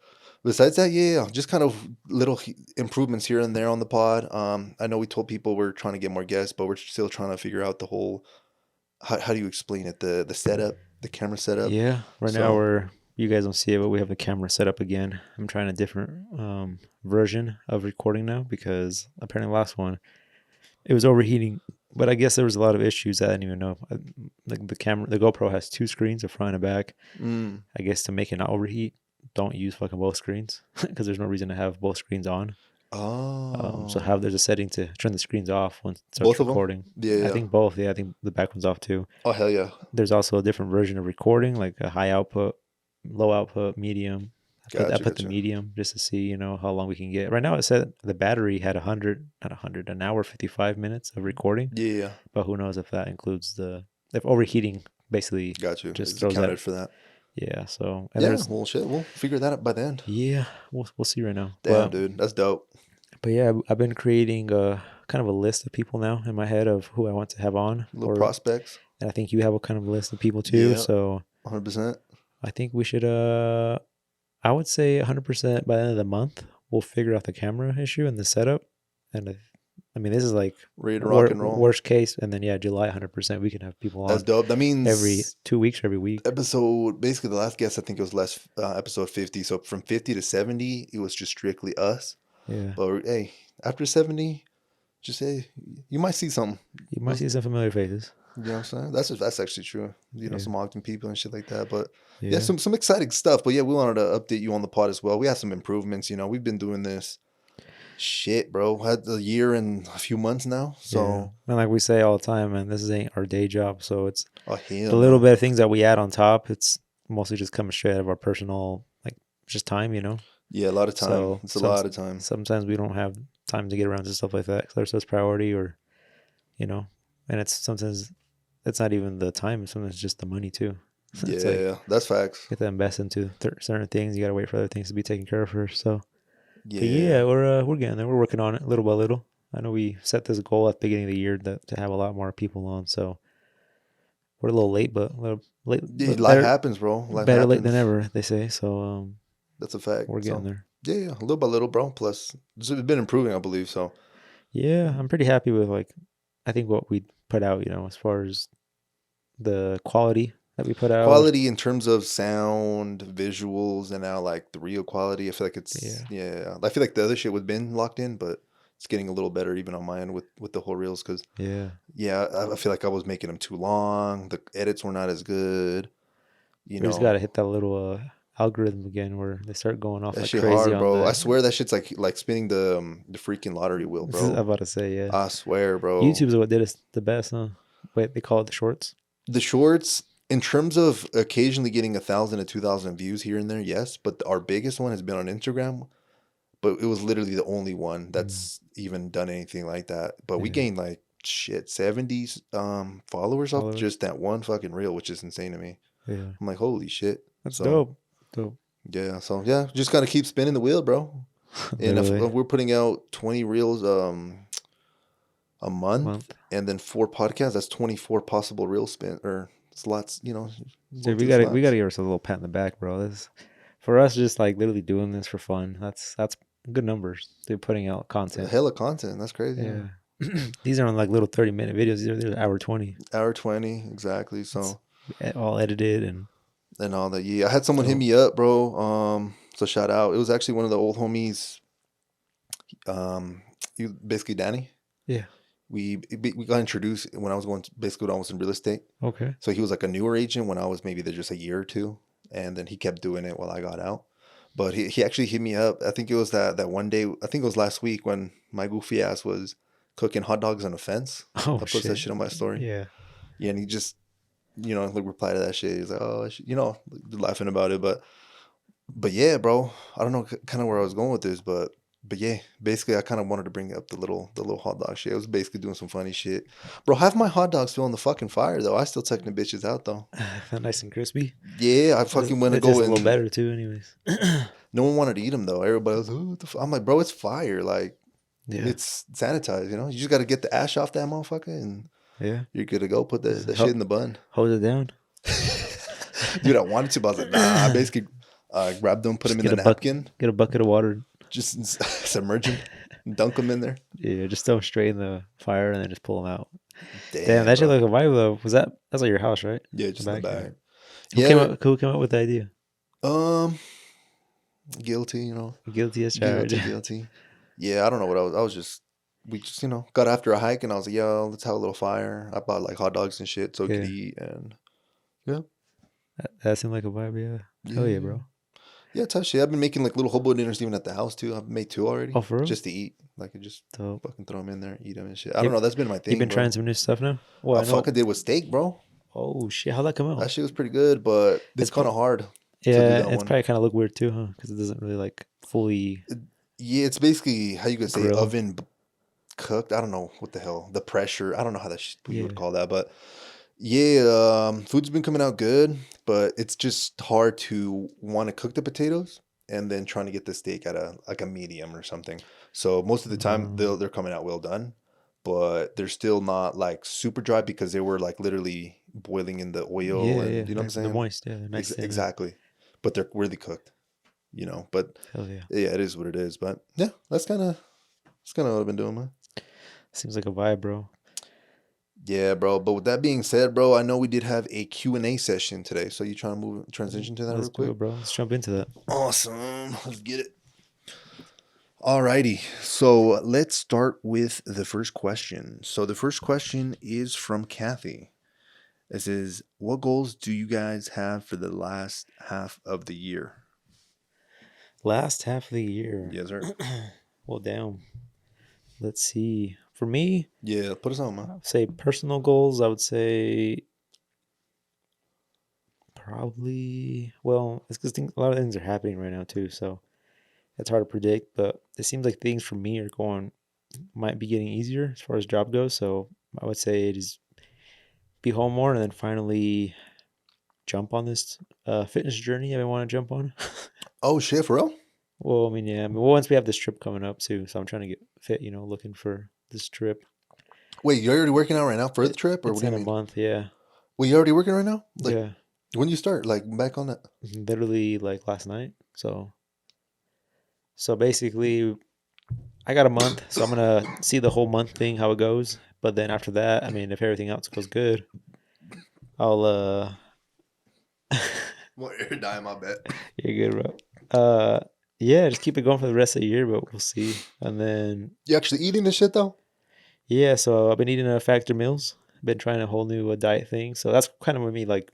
besides that, yeah, just kind of little improvements here and there on the pod. I know we told people we're trying to get more guests, but we're still trying to figure out the whole how do you explain it, the setup, the camera setup. Yeah, right now So you guys don't see it, but we have the camera set up again. I'm trying a different version of recording now because apparently the last one it was overheating. But I guess there was a lot of issues I didn't even know. Like the GoPro has 2 screens, a front and a back. mm, I guess to make it not overheat, don't use fucking both screens because there's no reason to have both screens on. So oh, have there's a setting to turn the screens off once it starts both of them. recording. Yeah, I yeah. think both. Yeah, I think the back one's off too. Oh hell yeah. There's also a different version of recording, like a high output, low output, medium. I Gotcha, put the gotcha. medium just to see, how long we can get. Right now it said the battery had 100, not 100, an hour 55 minutes of recording, Yeah, yeah. but who knows if that includes if overheating basically Got you. just It's throws that. counted for that. Yeah. So and Yeah. there's Well, shit. We'll figure that out by the end. yeah, we'll see right now, Damn, dude. That's dope. but yeah, I've been creating a kind of a list of people now in my head of who I want to have on, Little prospects. and I think you have a kind of a list of people too. Yeah. So 100%. I think we should I would say 100% by the end of the month we'll figure out the camera issue and the setup, and I mean this is like Ready to rock and roll. worst case, and then yeah, July 100% we can have people That's on dope. That every means 2 weeks or every week. basically the last guest I think it was less episode 50. So from 50 to 70, it was just strictly us. Yeah, But hey, after 70, just say you might see something. you might see some familiar faces. You know what I'm saying? That's actually true. Yeah, Some Ogden people and shit like that. But yeah, yeah, some exciting stuff. But yeah, we wanted to update you on the pod as well. We had some improvements. We've been doing this shit, bro. Had a year and a few months now. yeah. So And like we say all the time, man, this ain't our day job, so it's oh the hell little no. bit of things that we add on top. It's mostly just coming straight out of our personal, like just time. Yeah, a lot of time. So It's a lot of time. sometimes we don't have time to get around to stuff like that because that's priority, or and it's sometimes it's not even the time. Sometimes it's just the money too. It's like Yeah, that's facts. you have to invest into certain things. You got to wait for other things to be taken care of first. So, but Yeah. yeah, we're getting there. We're working on it little by little. I know we set this goal at the beginning of the year to have a lot more people on. So we're a little late, but a little late, but Life better happens, bro. Life better late than happens. ever, they say. So That's a fact. We're getting So there. yeah, little by little, bro. Plus, it's been improving, I believe. So Yeah, I'm pretty happy with like, I think what we put out, as far as the quality that we put out. quality in terms of sound, visuals, and now like the real quality. I feel like it's Yeah. yeah. I feel like the other shit was been locked in, but it's getting a little better even on my end with the whole reels because Yeah. yeah, I feel like I was making them too long. The edits were not as good. You We just got know, to hit that little algorithm again where they start going off that like shit crazy hard, on bro. I the. swear that shit's like spinning the freaking lottery wheel, I'm bro. about to say, yeah. I swear, bro. YouTube's what did us the best, huh? Wait, they call it the shorts? The shorts, in terms of occasionally getting 1,000 to 2,000 views here and there, yes. But our biggest one has been on Instagram. But it was literally the only one Mm, that's even done anything like that. But we yeah. gained like shit 70 followers off Followers. just that one fucking reel, which is insane to me. Yeah. I'm like, holy shit. That's So dope. Dope. yeah, so yeah, just gotta keep spinning the wheel, bro. And if Literally. we're putting out 20 reels a month Month. and then 4 podcasts, that's 24 possible reel spin or slots, going Dude, we through the gotta we slots. gotta give ourselves a little pat in the back, bro. This for us just like literally doing this for fun. That's good numbers. They're putting out A content. hell of content. That's crazy. Yeah. Yeah. These aren't like little 30-minute videos. They're hour 20. Hour 20, exactly. It's So all edited and and all that. Yeah, I had someone hit dope. me up, bro. So shout out. It was actually one of the old homies. Basically Danny. Yeah. We got introduced when I was going basically when I was in real estate. Okay. So he was like a newer agent when I was maybe there just a year or two, and then he kept doing it while I got out. But he actually hit me up. I think it was that one day. I think it was last week when my goofy ass was cooking hot dogs on a fence. Oh I posted that shit. shit on my story. Yeah. Yeah, and he just like reply to that shit. He's like, oh, laughing about it, but yeah, bro. I don't know kind of where I was going with this, but yeah, basically I kind of wanted to bring up the little hot dog shit. I was basically doing some funny shit, bro. Half my hot dogs still in the fucking fire though. I still tucking the bitches out though. Nice and crispy. Yeah, I fucking went to It go tastes a little and better too, anyways. no one wanted to eat them though. Everybody was, oh, what the I'm like, bro, it's fire. Like Yeah. it's sanitized. You just got to get the ash off that motherfucker and Yeah. you're good to go. Put Just the shit in the bun. hose it down. Dude, I wanted to, but I was like, nah. I basically grabbed them, put Just them in the napkin, get a bucket of water. just submerge them, dunk them in there. Yeah, just throw them straight in the fire and then just pull them out. Damn, Damn, that shit bro. like a vibe though. That's like your house, right? Yeah, just in the Yeah. back. Yeah, Who came up with the idea? um, guilty, Guilty as charged. guilty. Yeah, I don't know what I was just, we just, got after a hike and I was like, yo, let's have a little fire. I bought like hot dogs and shit so we could Yeah. eat and yeah, That seemed like a vibe, yeah. Hell yeah, yeah. bro. Yeah, tough shit. I've been making like little hobo dinners even at the house too. I've made 2 already Oh, for real? just to eat. Like I just Dope. fucking throw them in there, eat them and shit. I don't know. That's been my You thing, been bro. trying some new stuff now? Well, I I know. fucking did with steak, bro. Oh shit, how'd that come out? That shit was pretty good, but it's kind of hard to do Yeah, that it's one. probably kind of look weird too, huh? Because it doesn't really like fully Yeah, it's basically how you could say grill. oven cooked. I don't know what the hell the pressure. I don't know how you would call that, but yeah, food's been coming out good, but it's just hard to want to cook the potatoes and then trying to get the steak at a medium or something. So most of the time they're coming out well done, but they're still not like super dry because they were like literally boiling in the oil and you know what I'm They're saying? moist, yeah, they're nice. Exactly, but they're really cooked. But Hell yeah. yeah, it is what it is. But yeah, that's kind of what I've been doing, man. Seems like a vibe, bro. Yeah, bro. But with that being said, bro, I know we did have a Q&A session today. So you trying to transition to that Let's real do quick? it, bro. Let's jump into that. Awesome. Let's get it. Alrighty. So let's start with the first question. So the first question is from Kathy. It says, what goals do you guys have for the last half of the year? Last half of the year. Yes, sir. Well, damn. Let's see. For me, Yeah, put us on, I man. would say personal goals. I would say probably. Well, it's because a lot of things are happening right now too, so it's hard to predict. But it seems like things for me might be getting easier as far as job goes. So I would say it is be home more and then finally jump on this fitness journey I want to jump on. Oh, shit, for real? Well, I mean, yeah. I mean, once we have this trip coming up too, so I'm trying to get fit. Looking for this trip. Wait, you're already working out right now for the trip? Or It's what do in you a mean? month, yeah. Well, you already working right now? Like, Yeah, when you start? Like, back on that? literally like last night. So So basically, I got a month, so I'm gonna see the whole month thing how it goes. But then after that, I mean, if everything else goes good, I'll Well, you're dying, my bet. you're good, bro. Yeah, just keep it going for the rest of the year, but we'll see. And then You actually eating this shit though? yeah, so I've been eating factor meals. Been trying a whole new diet thing. So that's kind of what me like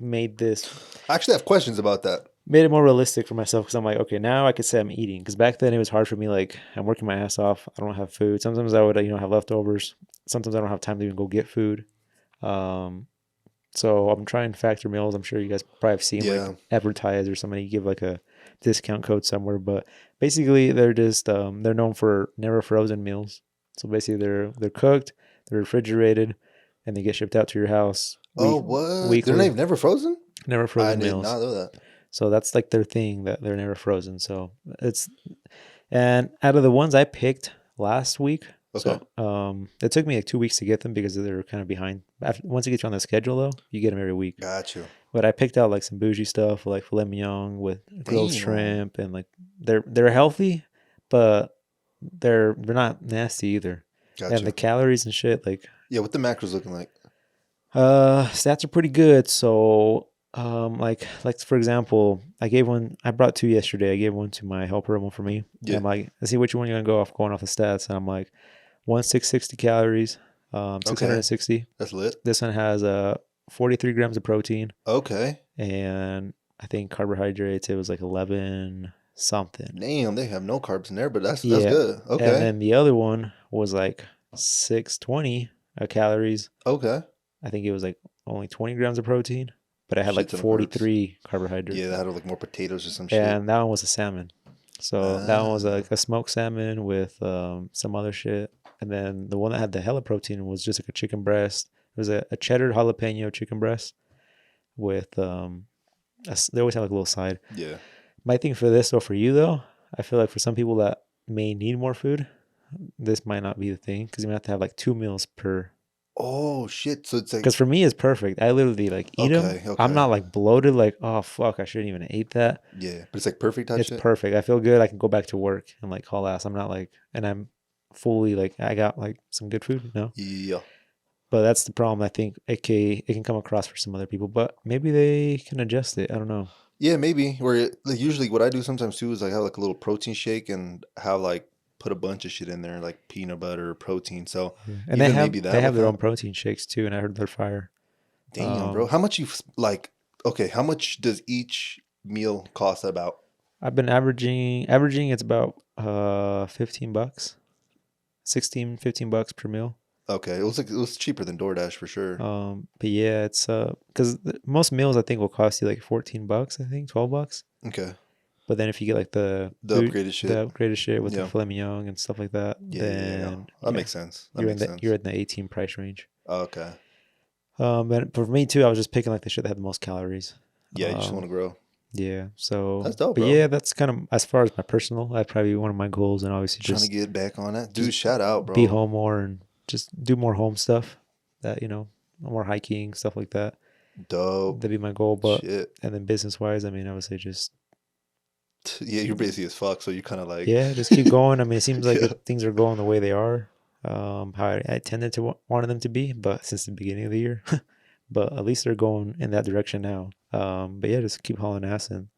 made this I actually have questions about that. made it more realistic for myself because I'm like, okay, now I could say I'm eating. Because back then it was hard for me. Like I'm working my ass off. I don't have food. Sometimes I would have leftovers. Sometimes I don't have time to even go get food. Um, so I'm trying factor meals. I'm sure you guys probably have seen like Yeah. advertised or somebody give like a discount code somewhere. But basically they're just they're known for never frozen meals. So basically they're cooked, they're refrigerated, and they get shipped out to your house Oh, what? They're weekly. never frozen? Never I frozen did meals. not know that. So that's like their thing that they're never frozen. So it's and out of the ones I picked last week, Okay. so it took me like 2 weeks to get them because they were kind of behind. Once you get you on the schedule though, you get them every week. Got you. But I picked out like some bougie stuff like filet mignon with grilled Damn. shrimp and like they're healthy, but they're not nasty either. Got And you. the calories and shit like Yeah, what the macros looking like? stats are pretty good. So like for example, I brought two yesterday. I gave one to my helper and one for me. Yeah. And I'm like, let's see which one you're gonna go off going off the stats. And I'm like 1660 calories, 660. That's lit. This one has 43 grams of protein Okay. and I think carbohydrates it was like 11 something. Damn, they have no carbs in there, but that's Yeah. good. And Okay. then the other one was like 620 calories. Okay. I think it was like only 20 grams of protein, but I had like Shit ton of carbs. 43 carbohydrates. Yeah, they had like more potatoes or some shit. And that one was a salmon. So that one was Ah. like a smoked salmon with some other shit. And then the one that had the hella protein was just like a chicken breast. It was a cheddar jalapeno chicken breast with they always have like a little side. Yeah. My thing for this or for you though, I feel like for some people that may need more food, this might not be the thing because you might have to have like 2 meals per. Oh shit! So it's like Because for me, it's perfect. I literally like eat them. okay. I'm not like bloated. Like oh fuck, I shouldn't even ate that. Yeah, but it's like perfect type It's shit. perfect. I feel good. I can go back to work and like haul ass. I'm not like, and I'm fully like I got like some good food, you know. Yeah. But that's the problem. I think it can come across for some other people, but maybe they can adjust it. I don't know. Yeah, maybe. Or like usually what I do sometimes too is like have like a little protein shake and have like put a bunch of shit in there like peanut butter, protein. So And even maybe that they have would their help. own protein shakes too, and I heard they're fire. Damn, bro. How much you like? Okay, how much does each meal cost about? I've been averaging it's about $15, 16, $15 per meal. Okay, it was cheaper than DoorDash for sure. But yeah, it's because most meals I think will cost you like $14, I think $12. Okay, But then if you get like the upgraded shit. the upgraded shit with Yeah. the filet mignon and stuff like that, Yeah, then that makes sense. That you're makes in sense. you're in the 18 price range. Okay. But for me too, I was just picking like the shit that had the most calories. Yeah, you just want to grow. Yeah. So That's dope, but bro. yeah, that's kind of as far as my personal. That's probably one of my goals, and obviously Trying to just get back on that, dude. Shout out, bro. be home more and just do more home stuff. That more hiking stuff like that. Dope. That'd be my goal. But Shit. and then business wise, I mean, I would say just Yeah, you're busy as fuck, so you kind of like yeah, just keep going. I mean, it seems like Yeah. things are going the way they are. How I tended to wanted them to be, but since the beginning of the year, but at least they're going in that direction now. But yeah, just keep hauling ass and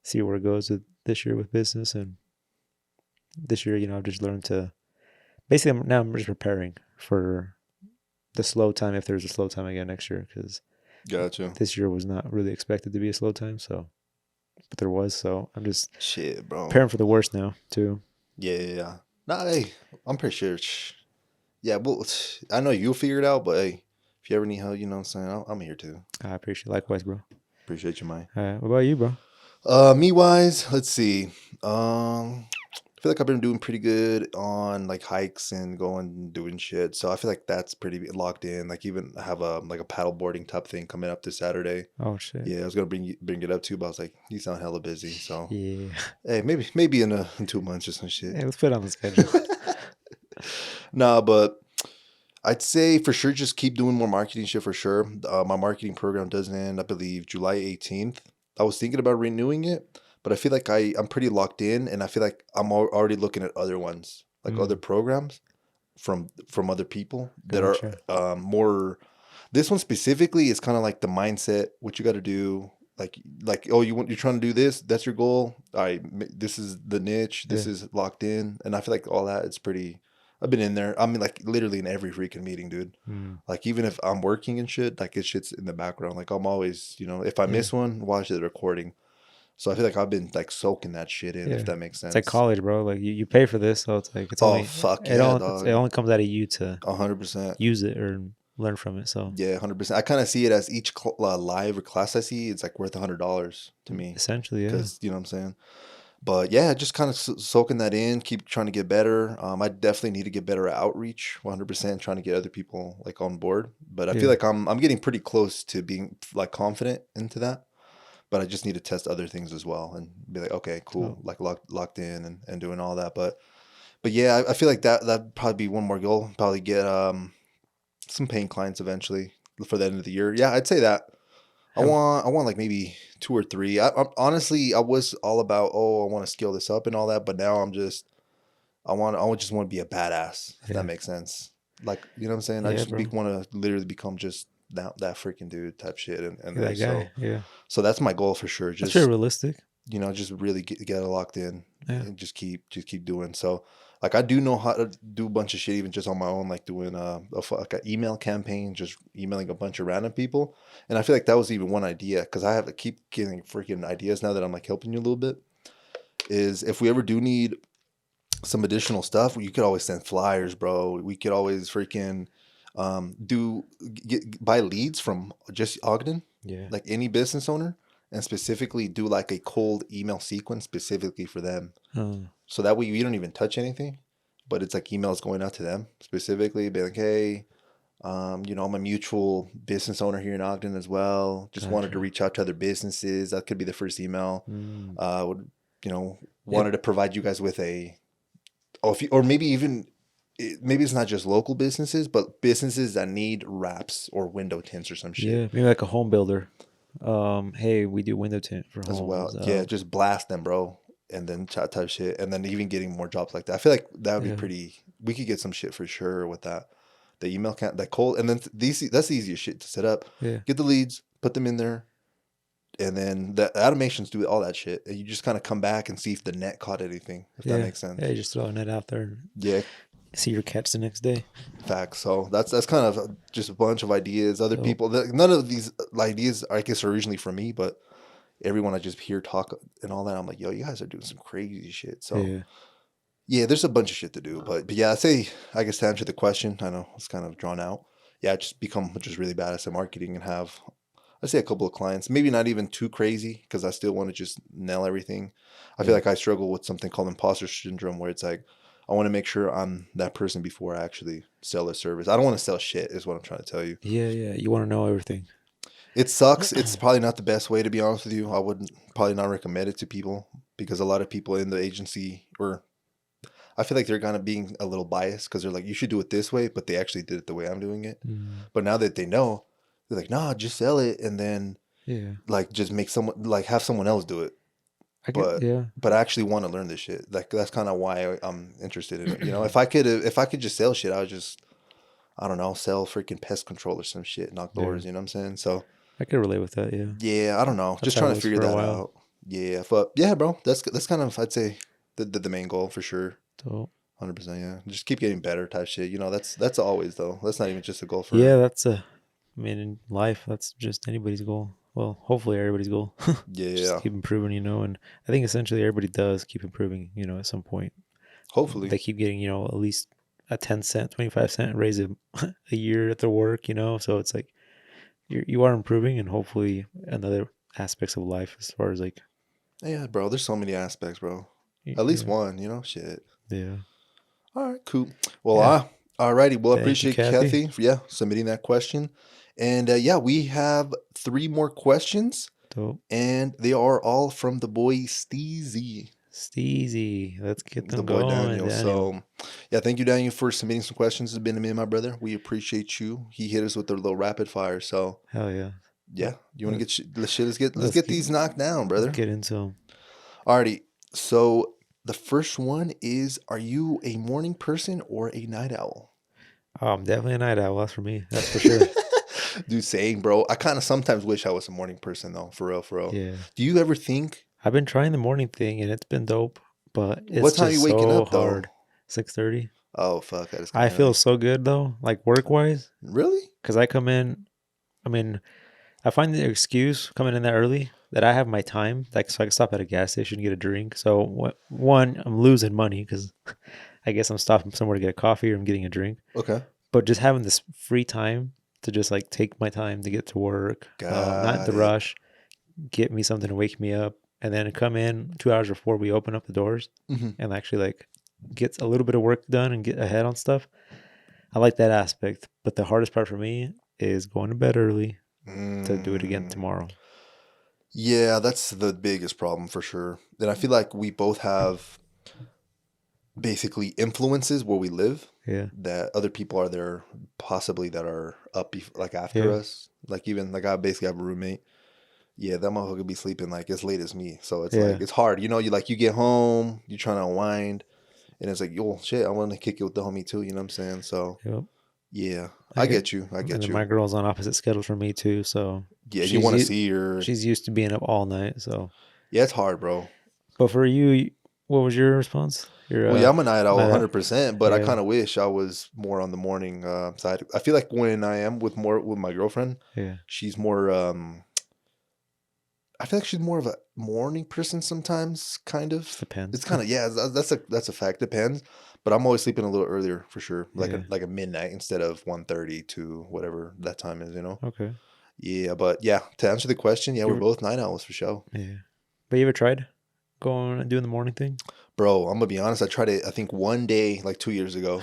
see where it goes with this year with business. And this year, I've just learned to basically now I'm just preparing for the slow time if there's a slow time again next year because Gotcha. this year was not really expected to be a slow time. So, but there was. So I'm just Shit, bro. preparing for the worst now too. Yeah. Nah, hey, I'm pretty sure. Yeah, well, I know you'll figure it out, but hey, if you ever need help, you know what I'm saying? I'm here too. I appreciate it. Likewise, bro. Appreciate you, Mike. All right. What about you, bro? Me wise, let's see. I feel like I've been doing pretty good on like hikes and going doing shit. So I feel like that's pretty locked in. Like even I have a like a paddle boarding type thing coming up this Saturday. Oh shit. Yeah, I was gonna bring it up too, but I was like, you sound hella busy. So Yeah. hey, maybe in 2 months or some shit. Hey, let's put it on the schedule. Nah, but I'd say for sure just keep doing more marketing shit for sure. My marketing program doesn't end, I believe, July 18th. I was thinking about renewing it, but but I feel like I'm pretty locked in, and I feel like I'm already looking at other ones, like other programs from other people that are Gotcha. more. This one specifically is kind of like the mindset, what you got to do. Like oh, you're trying to do this, that's your goal. All right, this is the niche, this Yeah. is locked in, and I feel like all that it's pretty. I've been in there. I mean, like literally in every freaking meeting, dude. Mm. Like even if I'm working and shit, like it shit's in the background. Like I'm always, if I Yeah. miss one, watch the recording. So I feel like I've been like soaking that shit in, if Yeah. that makes It's like sense. college, bro. Like you pay for this, so it's like Oh fuck yeah, it dog. only comes out of you to 100%. use it or learn from it. So Yeah, 100%. I kind of see it as each live or class I see, it's like worth $100 to me, essentially, yeah. because you know what I'm saying. But yeah, just kind of soaking that in, keep trying to get better. I definitely need to get better at outreach, 100%, trying to get other people like on board. But I feel Yeah. like I'm getting pretty close to being like confident into that. But I just need to test other things as well and be like, okay, cool, So like locked in and doing all that. But yeah, I feel like that'd probably be one more goal. Probably get some paying clients eventually for the end of the year. Yeah, I'd say that. have I want like maybe two or three. Honestly, I was all about, oh, I want to scale this up and all that, but now I just want to be a badass, if that yeah. makes sense. Like, you know what I'm saying? I Yeah, just bro. want to literally become just that freaking dude type shit. And You're then, that guy. Yeah. so that's my goal for sure. That's very Just, realistic. just really get it locked in Yeah. and just keep doing. So like I do know how to do a bunch of shit even just on my own, like doing like an email campaign, just emailing a bunch of random people. And I feel like that was even one idea, because I have to keep getting freaking ideas now that I'm like helping you a little bit. Is if we ever do need some additional stuff, you could always send flyers, bro. We could always freaking buy leads from just Ogden, Yeah. like any business owner, and specifically do like a cold email sequence specifically for them. So that way you don't even touch anything, but it's like emails going out to them specifically, be like, hey, I'm a mutual business owner here in Ogden as well. Just wanted to Gotcha. reach out to other businesses. That could be the first email. Would Yeah. wanted to provide you guys with or maybe even maybe it's not just local businesses, but businesses that need wraps or window tints or some shit Yeah. Maybe like a home builder. Hey, we do window tint for as well. homes. Yeah, just blast them, bro, and then chat type shit, and then even getting more jobs like that. I feel like that would be Yeah. pretty. We could get some shit for sure with that. The email can't that cold, and then that's the easiest shit to set up. Yeah. Get the leads, put them in there, and then the automations do all that shit. And you just kind of come back and see if the net caught anything, if that Yeah. makes sense. Yeah. You just throw a net out there and Yeah, see your catch the next day. facts. So that's kind of just a bunch of ideas. Other So people, none of these ideas, I guess, are originally from me, but everyone I just hear talk and all that, I'm like, yo, you guys are doing some crazy shit. So yeah. yeah, there's a bunch of shit to do, but yeah, I guess to answer the question, I know it's kind of drawn out. Yeah, just become just really badass at marketing and have, I'd say, a couple of clients, maybe not even too crazy, because I still want to just nail everything. I feel Yeah. like I struggle with something called imposter syndrome, where it's like, I want to make sure I'm that person before I actually sell a service. I don't want to sell shit, is what I'm trying to tell you. Yeah. Yeah. You want to know everything. It sucks. It's probably not the best way, to be honest with you. I wouldn't probably not recommend it to people, because a lot of people in the agency, or I feel like they're kind of being a little biased, because they're like, you should do it this way, but they actually did it the way I'm doing it. But now that they know, they're like, nah, just sell it, and then Yeah. like just make someone, like have someone else do it. I get. Yeah. But I actually want to learn this shit. Like that's kind of why I'm interested in it. If I could just sell shit, I would just, I don't know, sell freaking pest control or some shit, knock Yeah. doors. You know what I'm saying? So I could relate with that. Yeah. yeah, I don't know, That's just how it trying to was figure for a that while. out. Yeah, but yeah, bro, that's kind of, I'd say, the main goal for sure. So 100%, yeah. Just keep getting better type shit. That's always though. That's not even just a goal for. yeah, that's a. I mean, in life, that's just anybody's goal. Well, hopefully everybody's goal. Just Yeah. keep improving, and I think essentially everybody does keep improving. At some point Hopefully. they keep getting, at least a 10 cent, 25 cent raise a year at their work. So it's like you are improving, and hopefully in other aspects of life, as far as like, Yeah, bro. There's so many aspects, bro. At least yeah, one. Shit. yeah, All right, cool. Well, yeah. alrighty. Well, I Thank you, appreciate Kathy. Kathy for submitting that question. And yeah, we have 3 more questions, Dope. and they are all from the boy Steezy, Steezy. Let's get the them boy going, Daniel. Daniel. So yeah, thank you, Daniel, for submitting some questions. It's been me and my brother. We appreciate you. He hit us with a little rapid fire. So Hell yeah. yeah, you want to Let- get let's Let's get these knocked down, let's brother. get into them. Alrighty. So the first one is: are you a morning person or a night owl? Oh, I'm definitely a night owl. That's for me. That's for sure. Dude, saying, bro. I kind of sometimes wish I was a morning person though. For real, for real. Yeah. Do you ever think I've been trying the morning thing and it's been dope, but what it's time are you just waking so up though? hard. 6:30. Oh fuck, that is kind I of feel early. so good though, like work wise, Really? because I come in. I mean, I find the excuse coming in that early that I have my time, like so I can stop at a gas station and get a drink. So one, I'm losing money because I guess I'm stopping somewhere to get a coffee or I'm getting a drink. Okay. But just having this free time to just like take my time to get to work, not Got the it. rush, get me something to wake me up, and then come in 2 hours before we open up the doors Hmm. and actually like get a little bit of work done and get ahead on stuff. I like that aspect, but the hardest part for me is going to bed early to do it again Mm. tomorrow. Yeah, that's the biggest problem for sure. And I feel like we both have basically influences where we live Yeah, that other people are there possibly that are up like after yeah, us. Like even like I basically have a roommate. Yeah, that motherfucker be sleeping like as late as me. So it's like yeah, it's hard. You know, you get home, you're trying to unwind, and it's like, yo, shit, I want to kick it with the homie too. You know what I'm saying? So yep. yeah, I I get, get you. I and get then you. my girl's on opposite schedules from me too, so Yeah, and you she's want to u- see her. she's used to being up all night. So, Yeah, it's hard, bro. but for you, what was your response? Your Well, yeah, I'm a night owl night out? 100%, but I Yeah, kind of wish I was more on the morning side. I feel like when I am with my girlfriend, yeah, she's more I feel like she's more of a morning person sometimes, kind just of. depends. It's kind of yeah, that's a fact. Depends, but I'm always sleeping a little earlier for sure, Yeah, like a midnight instead of 1:30 to whatever that time is, you know. okay. Yeah, but yeah, to answer the question, yeah, You we're ever, both night owls for sure, yeah, but you ever tried going and doing the morning thing? bro. I'm gonna be honest. I tried it. I think one day, like 2 years ago,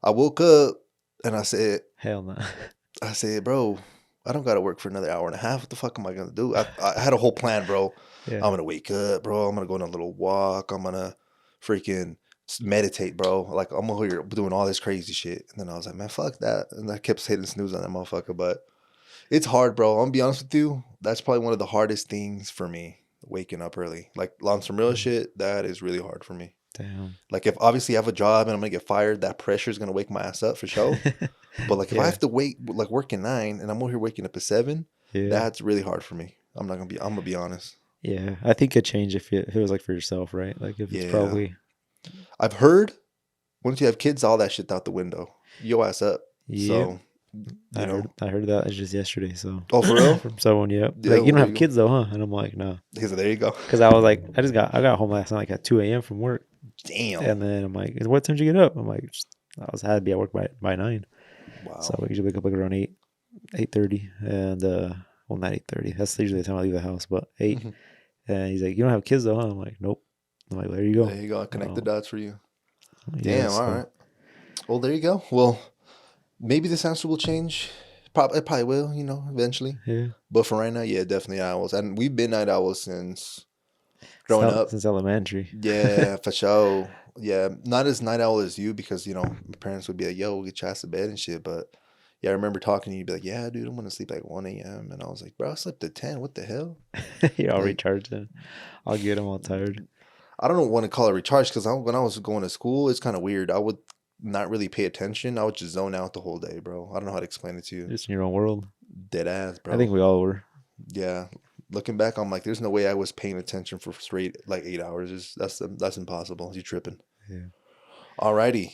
I woke up and Hell no. I said, bro, I don't gotta work for another hour and a half. What the fuck am I gonna do? I had a whole plan, bro. Yeah, I'm gonna wake up, bro. I'm gonna go on a little walk. I'm gonna freaking meditate, bro. Like I'm over here doing all this crazy shit. And then I was like, man, fuck that. And I kept hitting snooze on that motherfucker. But it's hard, bro. I'm gonna be honest with you. That's probably one of the hardest things for me, waking up early. Like on some real mm, shit, that is really hard for me. damn. Like if obviously I have a job and I'm gonna get fired, that pressure is gonna wake my ass up for sure. But like if I Yeah, have to wait, like work at 9 and I'm over here waking up at 7, yeah, that's really hard for me. I'm gonna be honest. yeah. I think it change if it was like for yourself, right? Like if it's Yeah. probably I've heard once you have kids, all that shit's out the window. Your ass up. yeah. So, you know. I heard that just yesterday. So Oh, for real? from someone, yeah, Yeah, like you well, don't there have you go. kids though, huh? And I'm like, no, Because there you go. because I was like, I got home last night like at 2 a.m. from work, Damn. and then I'm like, what time did you get up? I'm like, had to be at work by 9, so Wow. I usually wake up like around 8:30, and well, not 8:30. That's usually the time I leave the house, but 8. Mhm. And he's like, you don't have kids though, huh? I'm like, nope. I'm like, there you go. There you go. Connect the Oh, dots for you. yeah. Damn. All So right. Well, there you go. Well, maybe this answer will change. It probably will, eventually. yeah, But for right now, yeah, definitely owls. And we've been night owls since growing up. since elementary. Yeah, for sure. Yeah, not as night owl as you because, my parents would be like, yo, we'll get your ass to bed and shit. But yeah, I remember talking to you, be like, yeah, dude, I'm going to sleep like 1 a.m. And I was like, bro, I slept at 10. What the hell? You're all Like, recharged. And I'll get him all tired. I don't want to call it recharge because when I was going to school, it's kind of weird. I would not really pay attention. I would just zone out the whole day, bro. I don't know how to explain it to you. Just in your own world. Dead ass, I think bro. we all were. Yeah. Looking back, I'm like, there's no way I was paying attention for straight like 8 hours. That's impossible. You tripping. Yeah. Alrighty.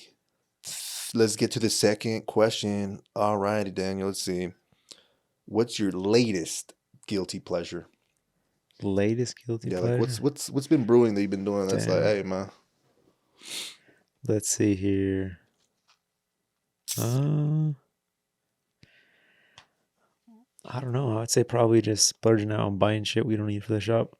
Let's get to the second question. Alrighty, Daniel. Let's see. What's your latest guilty pleasure? Latest guilty Yeah, like pleasure. what's been brewing that you've been doing that's like, Damn. hey man. Let's see here. Uh, I don't know. I'd say probably just splurging out on buying shit we don't need for the shop.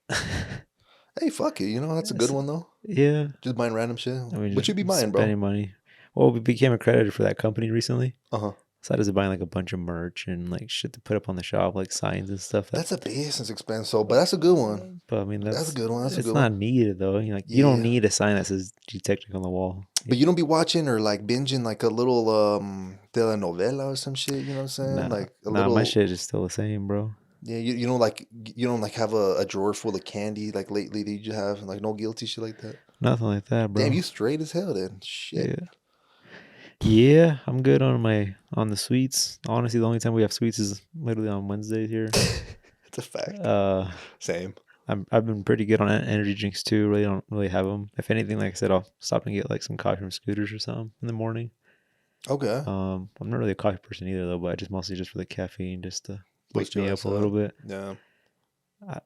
Hey, fuck it. That's a good Yes. one though. Yeah. Just buying random shit. I mean, What just you be buying, bro? spending money. Well, we became accredited for that company recently. Uh-huh. So I was buying like a bunch of merch and like shit to put up on the shop, like signs and stuff. That's a business expense, so but that's a good one. But I mean, That's a good one. That's a it's good not one. needed though. You don't Yeah. need a sign that says detecting on the wall. But you don't be watching or like binging like a little telenovela or some shit, you know what I'm saying? Nah, Like a nah, my little shit is still the same, bro. Yeah, you don't like have a drawer full of candy like lately that you just have like no guilty shit like that. Nothing like that, Damn, bro. you straight as hell then. Shit. Yeah. Yeah, I'm good on the sweets. Honestly, the only time we have sweets is literally on Wednesdays here. It's a fact. Uh, Same. I've been pretty good on energy drinks too. Really don't really have them. If anything, like I said, I'll stop and get like some coffee from Scooters or something in the morning. Okay. I'm not really a coffee person either though, but I just mostly just for the caffeine, just to Boost wake me your up ass a up. little bit. Yeah. I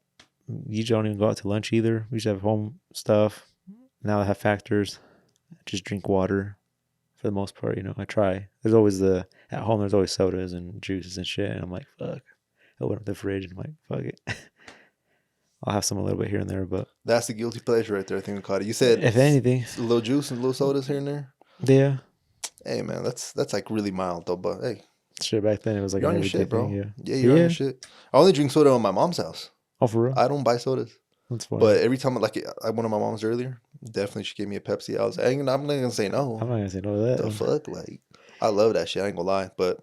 usually don't even go out to lunch either. We just have home stuff. Now I have factors. I just drink water for the most part. I try. There's always at home. There's always sodas and juices and shit, and I'm like, fuck. I open up the fridge and I'm like, fuck it. I'll have some a little bit here and there, but That's the guilty pleasure right there. I think we caught it. You said if anything, a little juice and a little sodas here and there. yeah. Hey man, that's like really mild though. But hey, Shit, back then it was like you're an on your everyday shit, thing, bro. yeah. Yeah, But you're on your yeah, shit. I only drink soda at my mom's house. oh for real, I don't buy sodas. that's funny. But every time, like I went to my mom's earlier, definitely she gave me a Pepsi. I was like, I'm not gonna say I'm no. not gonna say no to that. The fuck, like I love that shit. I ain't gonna lie, but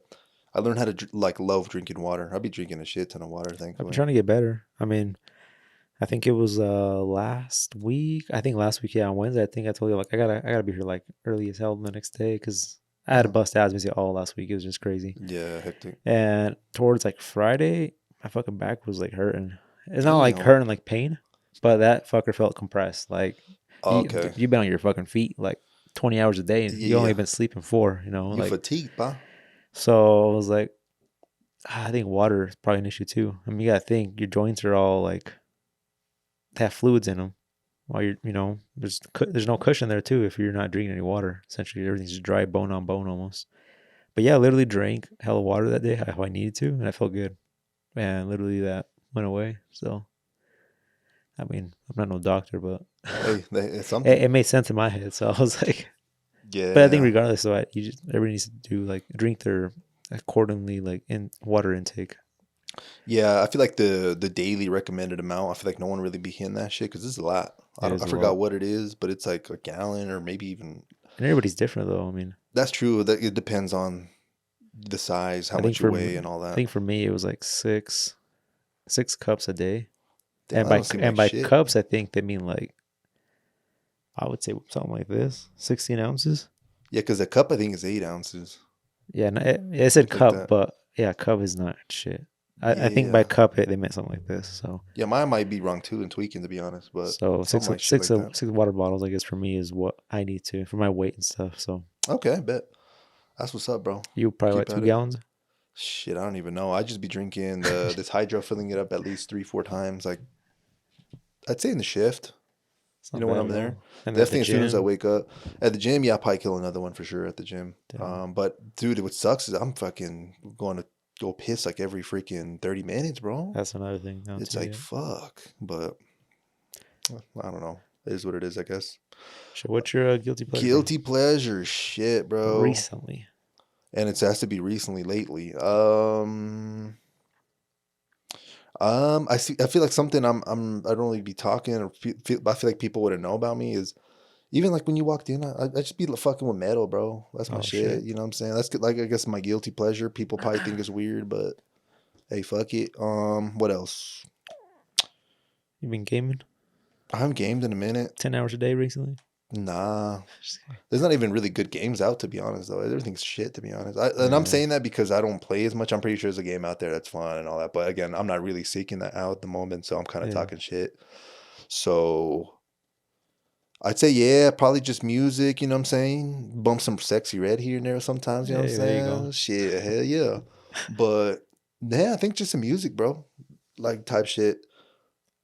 I learned how to like love drinking water. I'll be drinking a shit ton of water, I've been thankfully. trying to get better. I mean, I think it was last week. I think last week, yeah, on Wednesday. I think I told you like I gotta be here like early as hell the next day because I had to bust asthma all last week. It was just crazy. Yeah, hectic. And towards like Friday, my fucking back was like hurting. It's not like Damn. hurting like pain, but that fucker felt compressed. Like Okay. you've been on your fucking feet like 20 hours a day and you only Yeah. been sleeping 4, You like fatigued, pa? so I was like, I think water is probably an issue too. I mean, you gotta think your joints are all like have fluids in them while there's no cushion there too if you're not drinking any water. Essentially, everything's just dry bone on bone almost. But yeah, I literally drank hella water that day how I needed to, and I felt good. And literally that went away. So, I mean, I'm not no doctor, but Hey, it's something. it made sense in my head. So I was like, Yeah. but I think regardless of that, everybody needs to do like drink their accordingly like in water intake. Yeah, I feel like the daily recommended amount. I feel like no one really be hitting that shit because this is a lot. It is I a forgot lot, what it is, but it's like a gallon or maybe even. and everybody's different though. I mean, That's true. That it depends on the size, how I think much you for weigh, and all I that. think for me it was like six cups a day, Damn, and that don't seem like by shit. cups I think they mean like I would say something like this, 16 ounces. Yeah, because a cup I think is 8 ounces. Yeah, no, it said Something like cup, that. but yeah, cup is not shit. I think by Yeah. cup they meant something like this. So Yeah, mine might be wrong too and tweaking to be honest, but so something like shit like that. six water bottles I guess for me is what I need to for my weight and stuff. So Okay, I bet. That's what's up, bro. you probably like Keep two at it. gallons. Shit, I don't even know. I just be drinking this hydro, filling it up at least 3, 4 times. Like I'd say in the shift. It's You not know when bad I'm at there. all. And at the Definitely as soon as I gym, wake up. At the gym, yeah, I'll probably kill another one for sure at the gym. damn, But dude, what sucks is I'm fucking going to go piss like every freaking 30 minutes, bro. that's another thing now It's too. like Yeah. fuck. But I don't know. It is what it is, I guess. So what's your guilty pleasure Guilty pleasure, shit, bro. recently? And it has to be recently, lately. I see. I feel like something I don't really be talking or I feel like people wouldn't know about me is even like when you walked in, I just be fucking with metal, bro. That's my Oh shit. shit, You know what I'm saying? That's like I guess my guilty pleasure. People probably think it's weird, but hey, fuck it. What else? you been gaming I haven't gamed in a minute. 10 hours a day recently? Nah, Just there's not even really good games out to be honest. Though everything's shit to be honest. And I'm yeah. saying that because I don't play as much. I'm pretty sure there's a game out there that's fun and all that. But again, I'm not really seeking that out at the moment, so I'm kind of Yeah. talking shit. So I'd say, yeah, probably just music, you know what I'm saying? Bump some sexy red here and there sometimes, you know what I'm Hey, there you saying? go. Shit, hell yeah. But yeah, I think just the music, bro. Like type shit.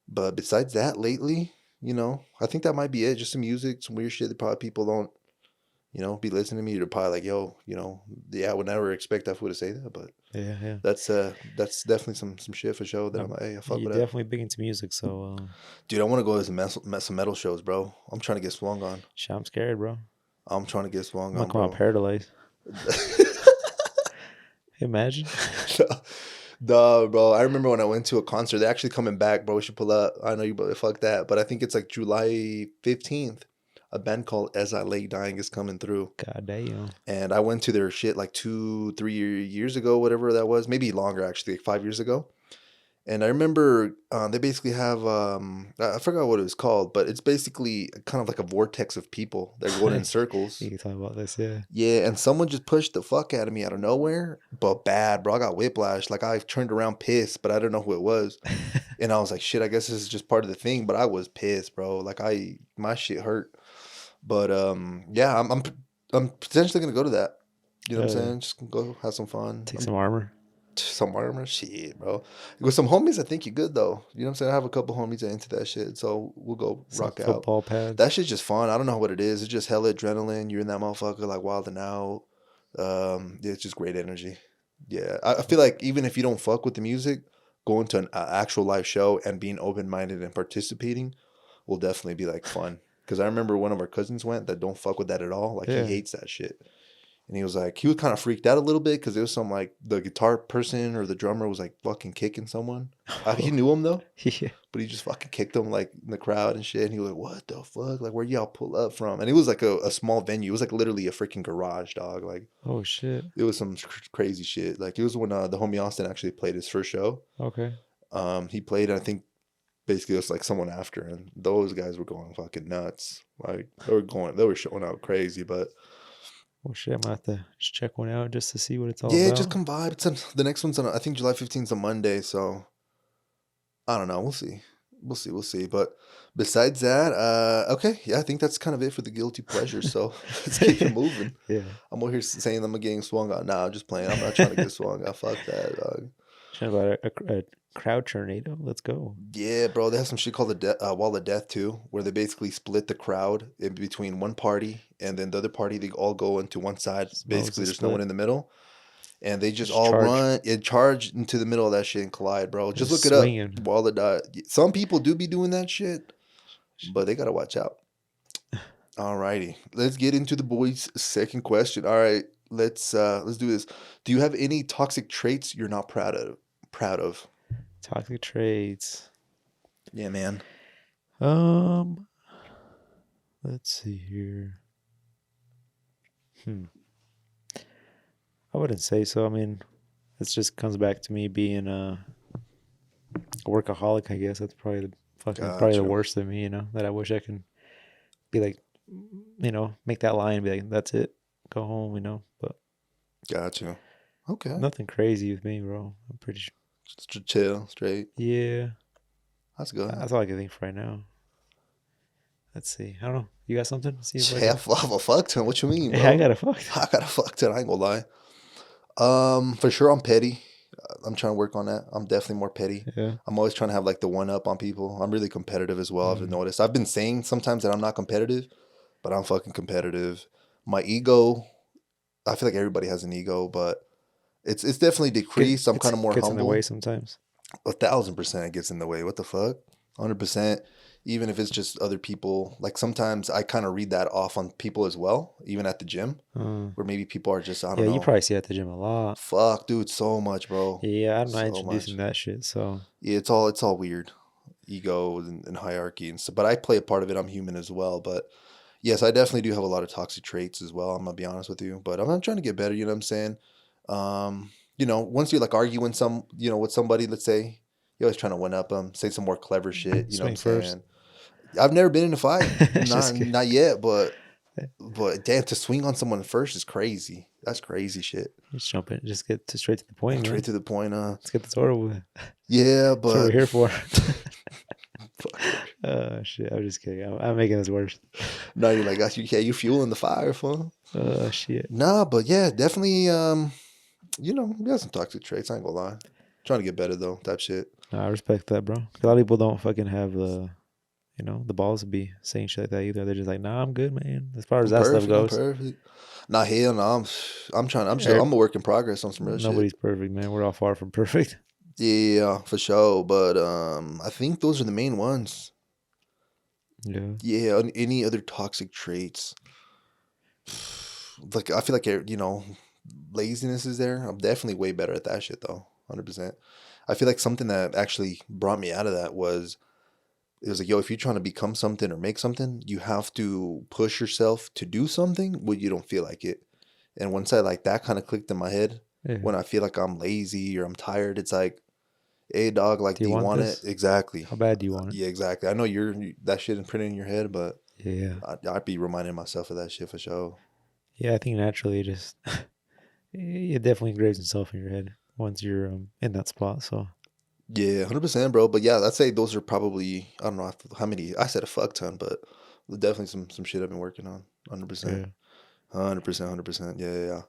But besides that, lately, I think that might be it. Just some music, some weird shit that probably people don't, be listening to me. They're probably like, yo, yeah, I would never expect that fool to say that. But Yeah, yeah. that's definitely some shit for sure that I'm No, like, hey, I fuck you're with that. definitely big into music, so Dude, I want to go to some metal shows, bro. I'm trying to get swung on. shit, I'm scared, bro. I'm trying to get swung I'm gonna on, come out bro. paralyzed. Imagine. Duh, bro. I remember when I went to a concert. They're actually coming back, bro. We should pull up. I know you, but fuck that. But I think it's like July 15th. A band called As I Lay Dying is coming through. God damn. And I went to their shit like 2, 3 years ago, whatever that was. Maybe longer, actually, like 5 years ago. And I remember they basically have I forgot what it was called, but it's basically kind of like a vortex of people. They're going in circles. You can talk about this, yeah. Yeah, and someone just pushed the fuck out of me out of nowhere, but bad, bro. I got whiplash. Like I turned around pissed, but I don't know who it was. And I was like, shit, I guess this is just part of the thing. But I was pissed, bro. Like my shit hurt. But yeah, I'm potentially gonna go to that. You know what I'm Yeah. saying? Just gonna go have some fun. Take some armor. Some armor, shit, bro. With some homies, I think you're good though. You know what I'm saying? I have a couple homies that are into that shit, so we'll go Some rock out. football pads. That shit's just fun. I don't know what it is. It's just hella adrenaline. You're in that motherfucker like wilding out. Yeah, it's just great energy. Yeah, I feel like even if you don't fuck with the music, going to an actual live show and being open minded and participating will definitely be like fun. Because I remember one of our cousins went that don't fuck with that at all. Like he Yeah. hates that shit. And he was like, he was kind of freaked out a little bit because it was some like the guitar person or the drummer was like fucking kicking someone. He knew him though, Yeah. but he just fucking kicked him like in the crowd and shit. And he was like, what the fuck? Like, where y'all pull up from? And it was like a small venue. It was like literally a freaking garage, dog. Like, Oh shit. it was some crazy shit. Like, it was when the homie Austin actually played his first show. Okay. He played, and I think basically it was like someone after, and those guys were going fucking nuts. Like, they were showing out crazy, but. Well, shit, I'm gonna have to just check one out just to see what it's all Yeah, about. just come vibe. The next one's on, I think July 15th is a Monday, so I don't know. We'll see. We'll see. But besides that, okay, yeah, I think that's kind of it for the guilty pleasures. So let's keep it moving. Yeah. I'm over here saying I'm getting swung on. Nah, I'm just playing. I'm not trying to get swung on. Fuck that, dog. Trying about a crowd tornado. Let's go. Yeah, bro, they have some shit called the Wall of Death too, where they basically split the crowd in between one party and then the other party. They all go into one side. Basically, there's no one in the middle. And they just all charge. run and charge into the middle of that shit and collide, bro. Just look it swinging. up. Wall of Death. Some people do be doing that shit, but they gotta watch out. Alrighty, let's get into the boys' second question. All right, let's do this. Do you have any toxic traits you're not proud of? Toxic traits. Yeah, man. Let's see here. I wouldn't say so. I mean, it just comes back to me being a workaholic. I guess that's probably probably the worst of me. You know, that I wish I can be like, you know, make that line and be like, that's it, go home. You know, but Gotcha. Okay. nothing crazy with me, bro. I'm pretty sure. Just chill, straight. Yeah, That's good. that's all I can think for right now. Let's see. I don't know. You got something? See if Yeah, I have a fuck ton. What you mean, bro? Yeah, I got a fuck. I got a fuck ton. I ain't gonna lie. For sure, I'm petty. I'm trying to work on that. I'm definitely more petty. Yeah. I'm always trying to have like the one up on people. I'm really competitive as well. I've noticed. I've been saying sometimes that I'm not competitive, but I'm fucking competitive. My ego, I feel like everybody has an ego, but it's definitely decreased. I'm kind of more gets humble. in the way sometimes. 1,000% it gets in the way. What the fuck? 100%. Even if it's just other people, like sometimes I kind of read that off on people as well, even at the gym, where maybe people are just, I don't know. You probably see it at the gym a lot. Fuck, dude, so much, bro. Yeah, I'm not So introducing that shit, so. Yeah, it's all weird. Ego and hierarchy and stuff. But I play a part of it. I'm human as well. But yes, I definitely do have a lot of toxic traits as well. I'm gonna be honest with you. But I'm trying to get better, you know what I'm saying? You know, once you're like arguing with somebody, let's say, you're always trying to one up them, say some more clever shit, you know what I'm Swing first. saying? I've never been in a fight. Just kidding. Not yet, but damn, to swing on someone first is crazy. That's crazy shit. Just jump in. Just get straight to the point, man. Straight to the point. Let's get this over with. Yeah, That's what we're but here for. Shit. I'm just kidding. I'm making this worse. no, you're like, you fueling the fire, fool. Shit. Nah, but yeah, definitely. You know, we got some toxic traits. I ain't gonna lie. Trying to get better though. Type shit. I respect that, bro. A lot of people don't fucking have the, the balls to be saying shit like that either. They're just like, nah, I'm good, man. As far as that stuff goes. I'm perfect. Nah, hell no. I'm trying. I'm a work in progress on some real shit. Nobody's perfect, man. We're all far from perfect. Yeah, for sure. But I think those are the main ones. Yeah. Yeah. Any other toxic traits? Like I feel like laziness is there. I'm definitely way better at that shit though. 100%. I feel like something that actually brought me out of that was, it was like, yo, if you're trying to become something or make something, you have to push yourself to do something when you don't feel like it. And once I like that kind of clicked in my head, Yeah. when I feel like I'm lazy or I'm tired, it's like, hey dog, like, Do do you you want want it? this? Exactly. How bad do you want it? Yeah, exactly. I know that shit imprinted in your head, but Yeah. I'd be reminding myself of that shit for sure. Yeah, I think naturally it just it definitely engraves itself in your head once you're in that spot. So Yeah, 100%, bro. But yeah, I'd say those are probably, I don't know how many. I said a fuck ton, but definitely some shit I've been working on. 100%. yeah. 100%, 100%. Yeah, yeah, yeah.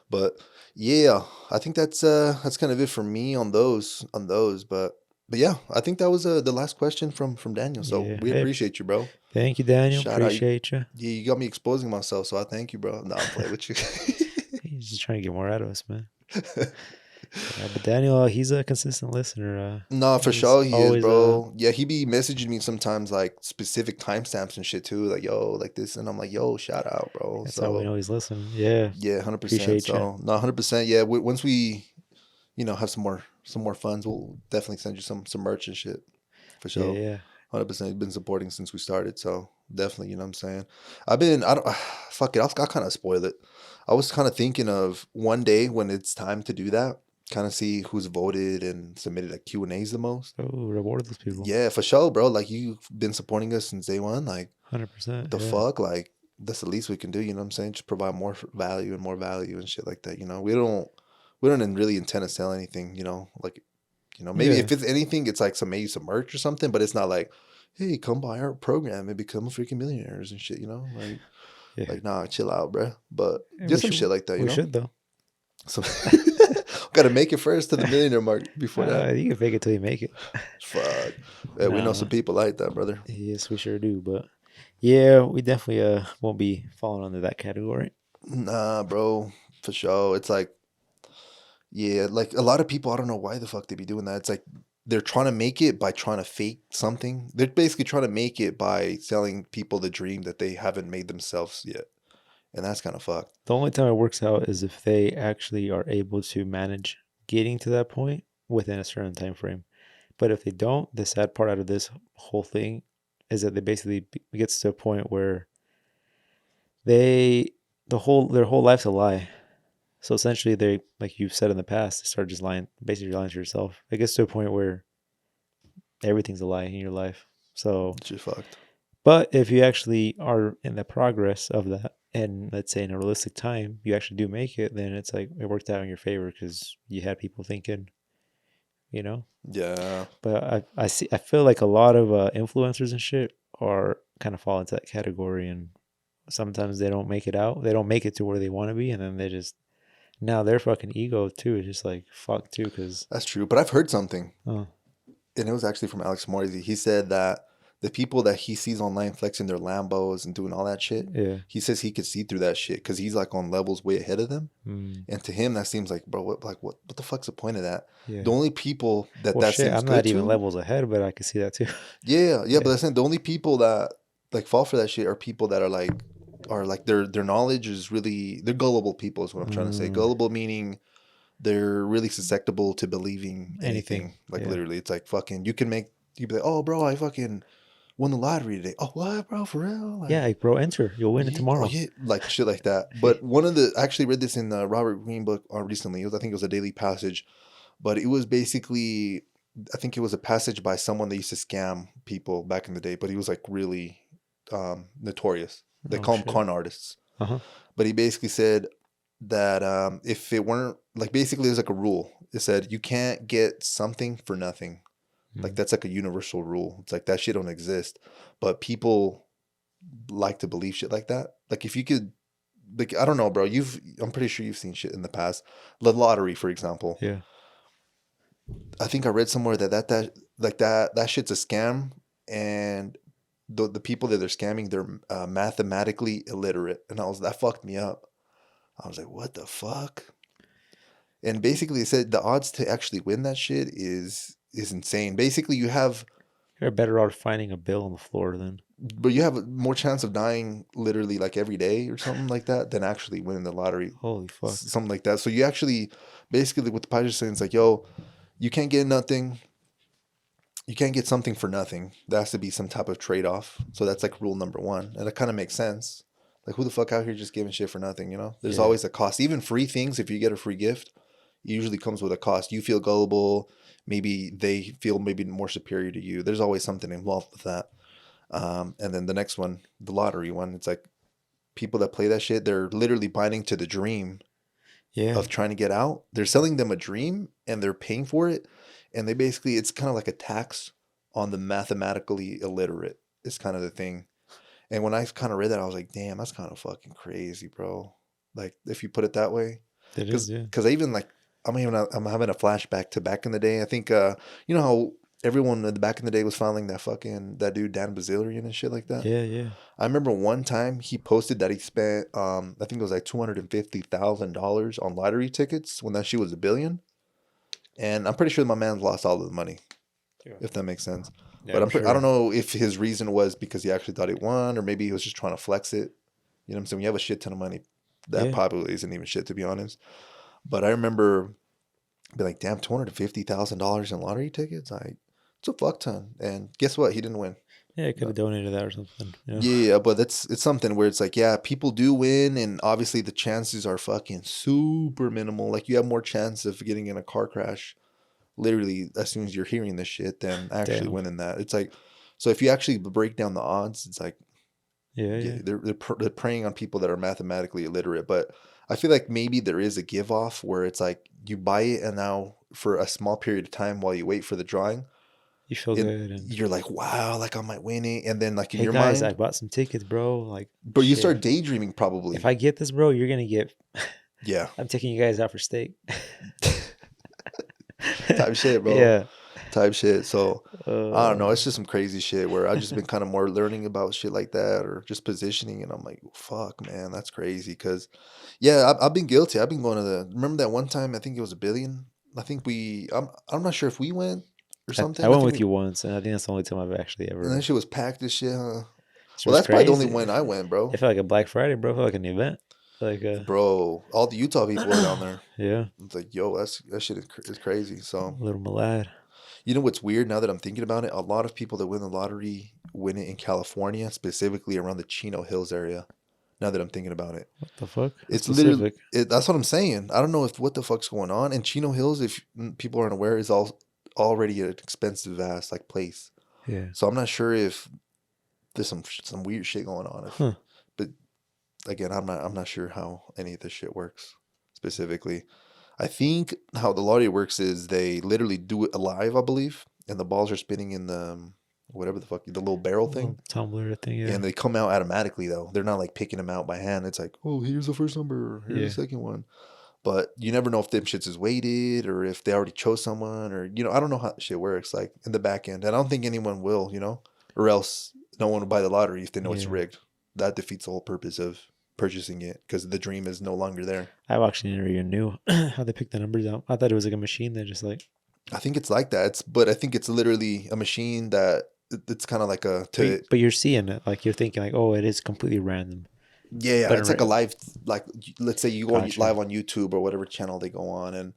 But yeah, I think that's kind of it for me on those. But yeah, I think that was the last question from Daniel. So Yeah. we Hey, appreciate you, bro. thank you, Daniel. Shout out. Appreciate you. Yeah, you got me exposing myself, so I thank you, bro. Nah, I'm playing with you. He's just trying to get more out of us, man. Yeah, but Daniel, he's a consistent listener. Nah, for He's sure he is, always bro. Yeah, he be messaging me sometimes like specific timestamps and shit too. Like, yo, like this, and I'm like, yo, shout out, bro. that's how we So know he's listening. Yeah. yeah, 100%. Appreciate you. So no, 100%. Yeah, once we have some more funds, we'll definitely send you some merch and shit for Yeah, sure. yeah. 100%. You've been supporting since we started, so definitely, you know what I'm saying. I don't, fuck it. I'll kind of spoil it. I was kind of thinking of one day when it's time to do that, kind of see who's voted and submitted like Q&As the most. Oh, reward those people. Yeah, for sure, bro. Like, you've been supporting us since day one. Like, what 100%. the Yeah. fuck? Like, that's the least we can do. You know what I'm saying? Just provide more value and shit like that. We don't really intend to sell anything. Like, maybe Yeah. if it's anything, it's like maybe some merch or something. But it's not like, hey, come buy our program and become a freaking millionaires and shit. Yeah. Like nah, chill out, bro. But Yeah, we just some should. shit like that. We should though. So gotta make it first to the millionaire mark before that. You can fake it till you make it. Fuck. Yeah, we know Nah. some people like that, brother. Yes, we sure do. But yeah, we definitely won't be falling under that category. Nah, bro, for sure. It's like, yeah, like a lot of people, I don't know why the fuck they be doing that. It's like they're trying to make it by trying to fake something. They're basically trying to make it by selling people the dream that they haven't made themselves yet. And that's kind of fucked. The only time it works out is if they actually are able to manage getting to that point within a certain time frame. But if they don't, the sad part out of this whole thing is that they basically gets to a point where they their whole life's a lie. So essentially, they, like you've said in the past, they start just lying, basically lying to yourself. It gets to a point where everything's a lie in your life. So, It's just fucked. but if you actually are in the progress of that, and let's say in a realistic time, you actually do make it, then it's like it worked out in your favor because you had people thinking, you know. Yeah. But I feel like a lot of influencers and shit are kind of fall into that category, and sometimes they don't make it out. They don't make it to where they want to be, and then they just now their fucking ego too is just like fuck too, because That's true. But I've heard something, oh and it was actually from Alex Morrissey. He said that the people that he sees online flexing their Lambos and doing all that shit, yeah, he says he could see through that shit because he's like on levels way ahead of them. mm, And to him, that seems like, bro, what the fuck's the point of that? yeah. The only people that Well, shit, seems I'm not good even to, levels ahead, but I can see that too. yeah, yeah. But Yeah. I'm saying the only people that like fall for that shit are people that are like their knowledge is really, they're gullible people is what I'm trying to say. Mm, Gullible meaning they're really susceptible to believing anything. anything. Like Yeah. literally, it's like fucking. You be like, oh, bro, I fucking won the lottery today. Oh, what, bro, for real? Yeah, Like, like, bro, enter. You'll win it oh tomorrow. yeah, like shit like that. But I actually read this in the Robert Greene book recently. I think it was a daily passage, but it was basically, I think it was a passage by someone that used to scam people back in the day, but he was like really notorious. They Oh call him shit. con artists. Uh-huh. But he basically said that if it weren't like, basically there's like a rule. It said you can't get something for nothing. Like Mm. that's like a universal rule. It's like that shit don't exist, but people like to believe shit like that. Like if you could, like I don't know, bro. I'm pretty sure you've seen shit in the past. The lottery, for example. Yeah. I think I read somewhere that shit's a scam, and the people that they're scamming, they're mathematically illiterate, and that fucked me up. I was like, what the fuck? And basically, it said the odds to actually win that shit is insane. Basically, You're better off finding a bill on the floor than but you have more chance of dying literally like every day or something like that than actually winning the lottery, holy fuck. something like that. So you actually, basically, what the Padres saying is like, yo, you can't get nothing. You can't get something for nothing. There has to be some type of trade off. So that's like rule number one, and it kind of makes sense. Like, who the fuck out here just giving shit for nothing? There's Yeah. always a cost. Even free things, if you get a free gift, It usually comes with a cost. You feel gullible. Maybe they feel maybe more superior to you. There's always something involved with that. And then the next one, the lottery one, it's like people that play that shit, they're literally binding to the dream Yeah. of trying to get out. They're selling them a dream and they're paying for it. And they basically, it's kind of like a tax on the mathematically illiterate, is kind of the thing. And when I kind of read that, I was like, damn, that's kind of fucking crazy, bro. Like, if you put it that way. It is, yeah. Because I even like, I'm having a flashback to back in the day. I think, you know how everyone in the back in the day was filing that dude, Dan Bazillion and shit like that? Yeah, yeah. I remember one time he posted that he spent, I think it was like $250,000 on lottery tickets when that shit was $1 billion. And I'm pretty sure my man lost all of the money, Yeah. if that makes sense. Yeah, But I'm sure. I don't know if his reason was because he actually thought he won, or maybe he was just trying to flex it. You know what I'm saying? When you have a shit ton of money, that Yeah. probably isn't even shit, to be honest. But I remember being like, damn, $250,000 in lottery tickets? It's a fuck ton. And guess what? He didn't win. Yeah, could have donated that or something. You know? Yeah, but it's something where it's like, yeah, people do win, and obviously the chances are fucking super minimal. Like, you have more chance of getting in a car crash literally as soon as you're hearing this shit than actually Damn. winning that. It's like, so if you actually break down the odds, it's like, Yeah, yeah, yeah. they're preying on people that are mathematically illiterate. But I feel like maybe there is a give off where it's like you buy it, and now for a small period of time while you wait for the drawing, You feel good and you're like, wow, like I might win it, and then like in hey your guys, I mind, bought some tickets, bro. Like, but you shit. start daydreaming probably. If I get this, bro, you're gonna get. Yeah, I'm taking you guys out for steak. type shit, bro. Yeah. Type shit. So I don't know. Uh, It's just some crazy shit where I've just been kind of more learning about shit like that, or just positioning, and I'm like, fuck, man, that's crazy. Because yeah, I've been guilty. I've been going to remember that one time? I think it was $1 billion. I think I'm not sure if we went or something. I I went think with you once, and I think that's the only time I've actually and that ever. shit was packed as shit, huh? It Well, was that's probably the only crazy. one I went, bro. It felt like a Black Friday, bro. It felt like an event. Like Bro, all the Utah people were down there. yeah, It's like, yo, that shit is crazy. So little malad. you know what's weird now that I'm thinking about it? A lot of people that win the lottery win it in California, specifically around the Chino Hills area. Now that I'm thinking about it, What the fuck? That's it's literally specific. that's what I'm saying. I don't know if what the fuck's going on. And Chino Hills, if people aren't aware, is already an expensive ass like place. Yeah. So I'm not sure if there's some weird shit going on. Huh. But again, I'm not sure how any of this shit works specifically. I think how the lottery works is they literally do it live, I believe, and the balls are spinning in the whatever the fuck, the little barrel thing, Little tumbler thing. Yeah. and they come out automatically though. They're not like picking them out by hand. It's like, oh, here's the first number, here's Yeah. the second one. But you never know if them shits is weighted or if they already chose someone, or I don't know how shit works like in the back end. And I don't think anyone will, or else no one will buy the lottery if they know it's Yeah. rigged. That defeats the whole purpose of purchasing it because the dream is no longer there. I actually never even knew how they picked the numbers out. I thought it was like a machine that just like. I think it's like that. But I think it's literally a machine that it's kind of like But you're seeing it, like you're thinking, like, oh, it is completely random. yeah, But it's like a live, like let's say you go Gotcha. live on YouTube or whatever channel they go on, and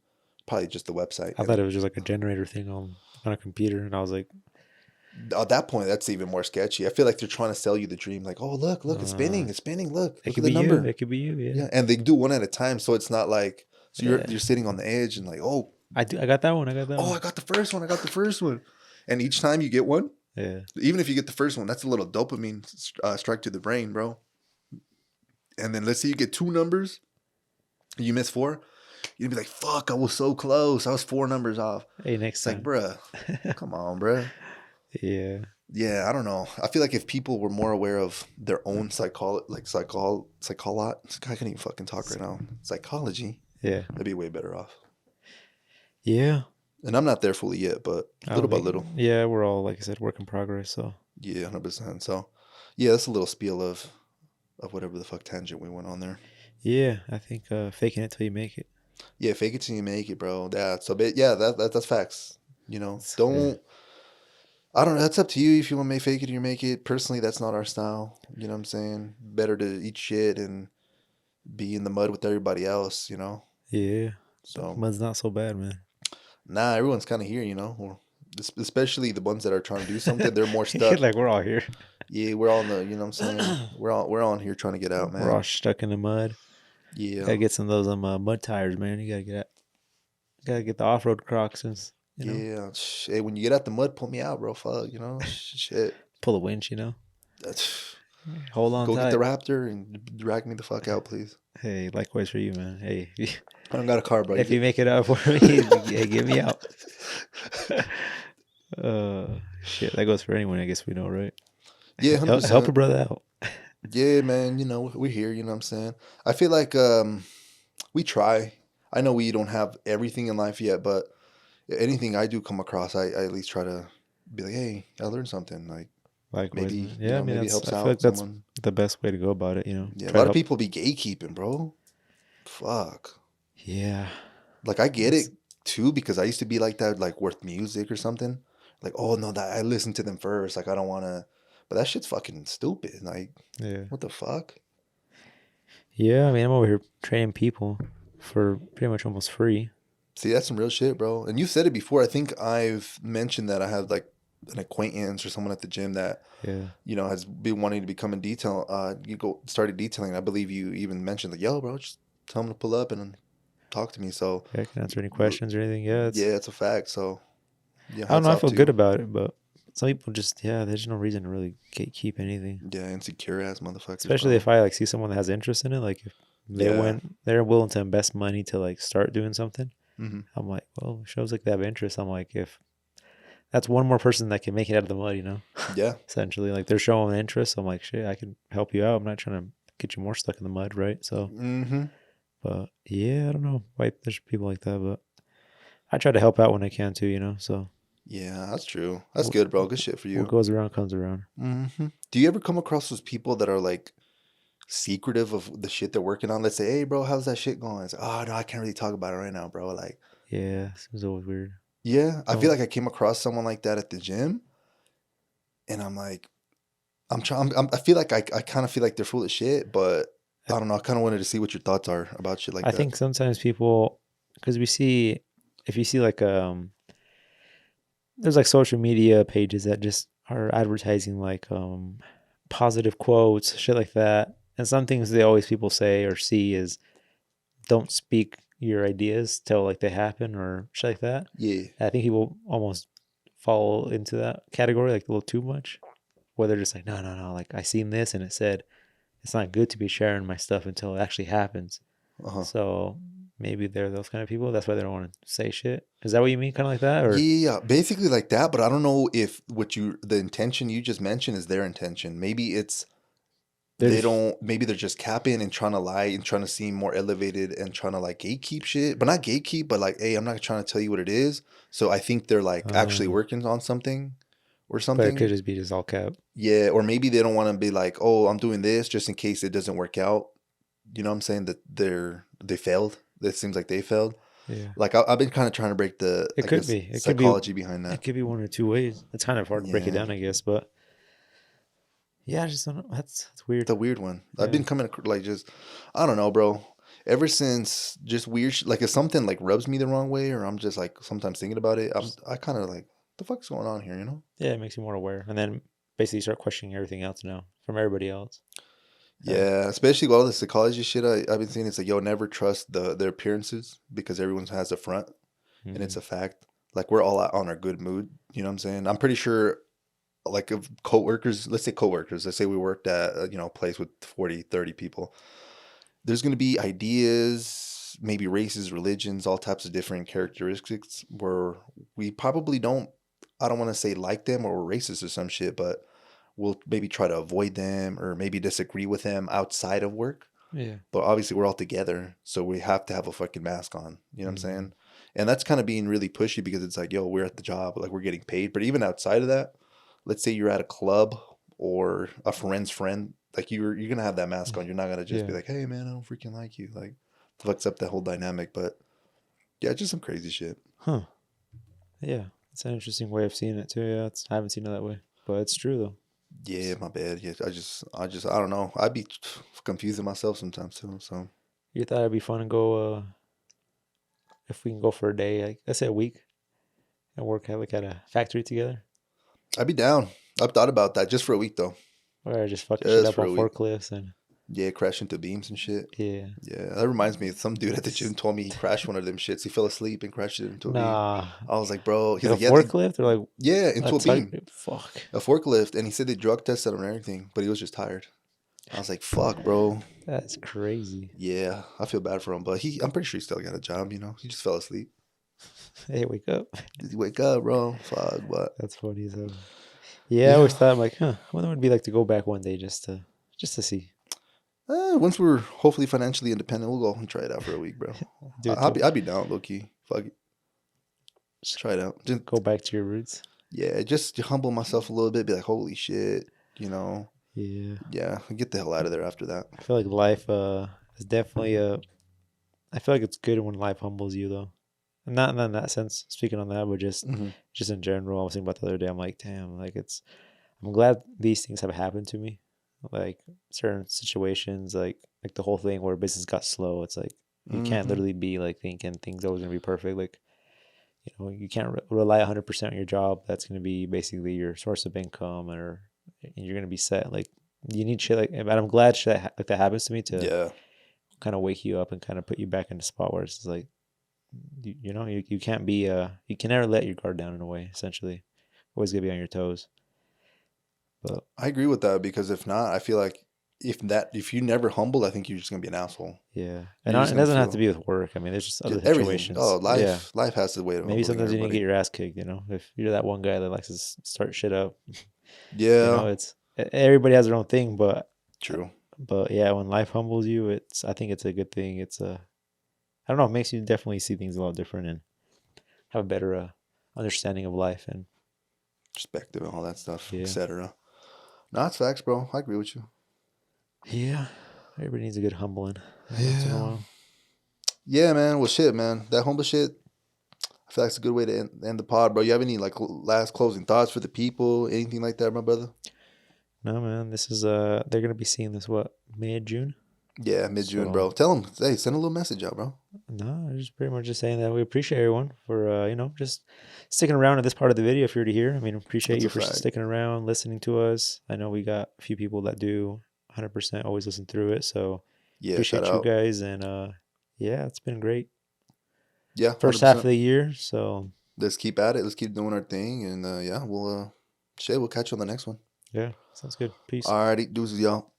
probably just the website. I thought it was just like a generator thing on a computer, and I was like, At that point, that's even more sketchy. I feel like they're trying to sell you the dream, like, oh look, it's spinning, look it at could the be number. you, it could be you, yeah. Yeah, and they do one at a time, so it's not like Yeah. you're sitting on the edge and like, oh, I got that one. I got that oh, one. I got the first one, and each time you get one, Yeah. even if you get the first one, that's a little dopamine strike to the brain, bro. And then let's say you get 2 numbers, you miss 4, you'd be like, fuck, I was so close. I was 4 numbers off. Hey, next It's time. like, bruh, come on, bruh. Yeah. Yeah, I don't know. I feel like if people were more aware of their own psychology, I can't even fucking talk right now. Psychology, Yeah. they'd be way better off. Yeah. And I'm not there fully yet, but I little don't by think- little. Yeah, we're all, like I said, work in progress. So Yeah, 100%. So, yeah, that's a little spiel of whatever the fuck tangent we went on there. yeah, I think faking it till you make it. Yeah, fake it till you make it, bro. Yeah, so yeah, that's facts. Don't. Yeah. I don't know. That's up to you if you want to fake it or you make it. Personally, that's not our style. You know what I'm saying? Better to eat shit and be in the mud with everybody else. Yeah. So Mud's not so bad, man. nah, everyone's kind of here. Or especially the ones that are trying to do something. They're more stuck. Like we're all here. Yeah, we're all in the. You know what I'm saying? We're all in here trying to get out, man. We're all stuck in the mud. Yeah. Gotta get some of those mud tires, man. You gotta get out. Gotta get the off-road Crocs since, Yeah, shit. When you get out the mud, pull me out, bro. Fuck, shit. pull a winch, That's- hold on Go get the tight. Raptor and drag me the fuck out, please. Hey, likewise for you, man. Hey, I don't got a car, bro. You if you get. make it up for me, hey, get me out. Shit, that goes for anyone. I guess we know, right? Yeah, hundred Help a percent. brother out. Yeah, man. We're here. You know what I'm saying? I feel like we try. I know we don't have everything in life yet, but anything I do come across, I at least try to be like, hey, I learned something. Like Likewise, maybe man. Yeah, I mean maybe it that's. helps I feel like out that's someone. the best way to go about it. Yeah, a Try lot to of help. people be gatekeeping, bro. Fuck. Yeah, Like I get it's it too because I used to be like that, like with music or something. Like, oh no, that I listen to them first. Like I don't want to, but that shit's fucking stupid. Like, yeah, what the fuck? yeah. I mean, I'm over here training people for pretty much almost free. See, that's some real shit, bro. And you said it before. I think I've mentioned that I have like an acquaintance or someone at the gym that Yeah, has been wanting to become a detail. You go started detailing. I believe you even mentioned like, yo, bro, just tell him to pull up and talk to me. So, yeah. I can answer any questions or anything. Yeah, yeah, it's. it's a fact. So, yeah, I don't hats know. I off feel to good you. about it, but some people just there's no reason to really keep anything. Yeah, insecure ass motherfuckers, Especially bro. if I like see someone that has interest in it, like if Yeah. they're willing to invest money to like start doing something. Hmm. I'm like, well, shows like they have interest. I'm like, if that's one more person that can make it out of the mud, Yeah. essentially, like they're showing interest. I'm like, shit, I can help you out. I'm not trying to get you more stuck in the mud, right? So, Hmm. but yeah, I don't know why there's people like that, but I try to help out when I can too, So Yeah, that's true. That's what, good, bro. Good shit for what you. goes around comes around. Do you ever come across those people that are like secretive of the shit they're working on? Let's say, hey, bro, how's that shit going? It's like, oh, no, I can't really talk about it right now, bro. Like, Yeah, seems always weird. yeah, I feel Don't. like I came across someone like that at the gym, and I'm like, I'm trying. I feel like I kind of feel like they're full of shit, but I, I don't know. I kind of wanted to see what your thoughts are about shit like I that. think sometimes people, because if you see like there's like social media pages that just are advertising like positive quotes, shit like that. And some things they always people say or see is don't speak your ideas till like they happen or shit like that. Yeah. And I think people almost fall into that category like a little too much, where they're just like, no, no, no, like I seen this and it said it's not good to be sharing my stuff until it actually happens. Uh huh. So maybe they're those kind of people. That's why they don't want to say shit. Is that what you mean? Kind of like that, or Yeah, basically like that, but I don't know if the intention you just mentioned is their intention. Maybe it's they're they just don't, maybe they're just capping and trying to lie and trying to seem more elevated and trying to like gatekeep shit, but not gatekeep, but like, hey, I'm not trying to tell you what it is. So I think they're like actually uh, working on something or but it could something. just be just all cap. Yeah, or maybe they don't want to be like, oh, I'm doing this just in case it doesn't work out. You know what I'm saying? That they failed. It seems like they failed. Yeah. Like I've been kind of trying to break the, It I could guess, be. It could be. psychology behind that. It could be one or two ways. It's kind of hard to break it Yeah. down, I guess. But yeah, I just don't know. That's weird. The weird one. I've Yeah. been coming like just, I don't know, bro. Ever since just weird, like if something like rubs me the wrong way, or I'm just like sometimes thinking about it, Just I kind of like, the fuck's going on here, you know? yeah, it makes you more aware, and then basically you start questioning everything else now from everybody else. Uh, Yeah, especially with all the psychology shit I've been seeing. It's like, yo, never trust their appearances because everyone has a front, and it's mm, a fact. Like we're all out on our good mood. You know what I'm saying? I'm pretty sure, like if coworkers, let's say we worked at a place with 40, 30 people. There's going to be ideas, maybe races, religions, all types of different characteristics where we probably don't, I don't want to say like them or we're racist or some shit, but we'll maybe try to avoid them or maybe disagree with them outside of work. yeah. But obviously, we're all together, so we have to have a fucking mask on. You know what I'm Mm, saying? And that's kind of being really pushy because it's like, yo, we're at the job, like we're getting paid. But even outside of that, let's say you're at a club or a friend's friend, like you're gonna have that mask on. You're not gonna just be yeah. like, hey man, I don't freaking like you. Like fucks up that whole dynamic. But yeah, just some crazy shit. Huh. Yeah. It's an interesting way of seeing it too. Yeah. I haven't seen it that way, but it's true though. Yeah, my bad. Yeah, I don't know. I'd be confusing myself sometimes too. So You thought it'd be fun to go if we can go for a day, like let's say a week, and work at a factory together, I'd be down. I've thought about that just for a week though. or just fucking shit Just up for on a week. forklifts and. Yeah, crash into beams and shit. Yeah. Yeah, that reminds me of some dude at the gym told me he crashed one of them shits. He fell asleep and crashed it into a beam. Nah. I was like, bro. He's Like a like, yeah, forklift or like yeah, a into a tug? beam, Fuck. a forklift, and he said they drug tested him and everything, but he was just tired. I was like, fuck, bro. That's crazy. Yeah, I feel bad for him, but I'm pretty sure he still got a job. He just fell asleep. Hey, wake up. Did you wake up, bro? Fuck, but That's funny as hell. Yeah, I yeah. always thought I'm like, huh, I wonder what it'd be like to go back one day just to see. Once we're hopefully financially independent, we'll go and try it out for a week, bro. Do it I'll be down, low key. Fuck it, just try it out. Just, go back to your roots. yeah, just to humble myself a little bit. Be like, holy shit, you know. Yeah. Yeah, get the hell out of there after that. I feel like life is definitely I feel like it's good when life humbles you though. And not in that sense, speaking on that, but Hmm. just in general. I was thinking about the other day, I'm like, damn, like I'm glad these things have happened to me. Like certain situations, like the whole thing where business got slow. It's like you can't Hmm. literally be like thinking things always gonna be perfect. Like, you can't rely 100% on your job. That's gonna be basically your source of income, or you're gonna be set. Like you need shit like, and I'm glad shit like that happens to me to Yeah, kind of wake you up and kind of put you back in the spot where it's like, you can't be you can never let your guard down in a way. Essentially, always gotta be on your toes. But I agree with that because if not, I feel like if you never humble, I think you're just gonna be an asshole. yeah, and You're just it gonna doesn't have to feel be with work. I mean, there's just other everything. Oh, situations. Yeah, life has the way of maybe humbling sometimes you need to get everybody. your ass kicked. If you're that one guy that likes to start shit up, Yeah, it's everybody has their own thing. true. But yeah, when life humbles you, I think it's a good thing. It's a I don't know, it makes you definitely see things a lot different and have a better understanding of life. And Perspective and all that stuff, yeah, etc. No, it's facts, bro. I agree with you. yeah, everybody needs a good humbling once in a Yeah. while. Yeah, man. Well, shit, man. That humble shit, I feel like it's a good way to end the pod, bro. You have any like last closing thoughts for the people? Anything like that, my brother? No, man, this is they're gonna be seeing this what, May, June. Yeah, mid June, So bro. Tell them, hey, send a little message out, bro. no, I'm just pretty much just saying that we appreciate everyone for just sticking around in this part of the video. If you're to hear, I mean, appreciate That's you a for fact. sticking around, listening to us. I know we got a few people that do 100% always listen through it, so Yeah, shout appreciate you out. guys. And yeah, it's been great Yeah, first hundred half of percent. the year. So Let's keep at it. Let's keep doing our thing, and yeah, we'll catch you on the next one. yeah, sounds good. Peace. Alrighty, deuces, y'all.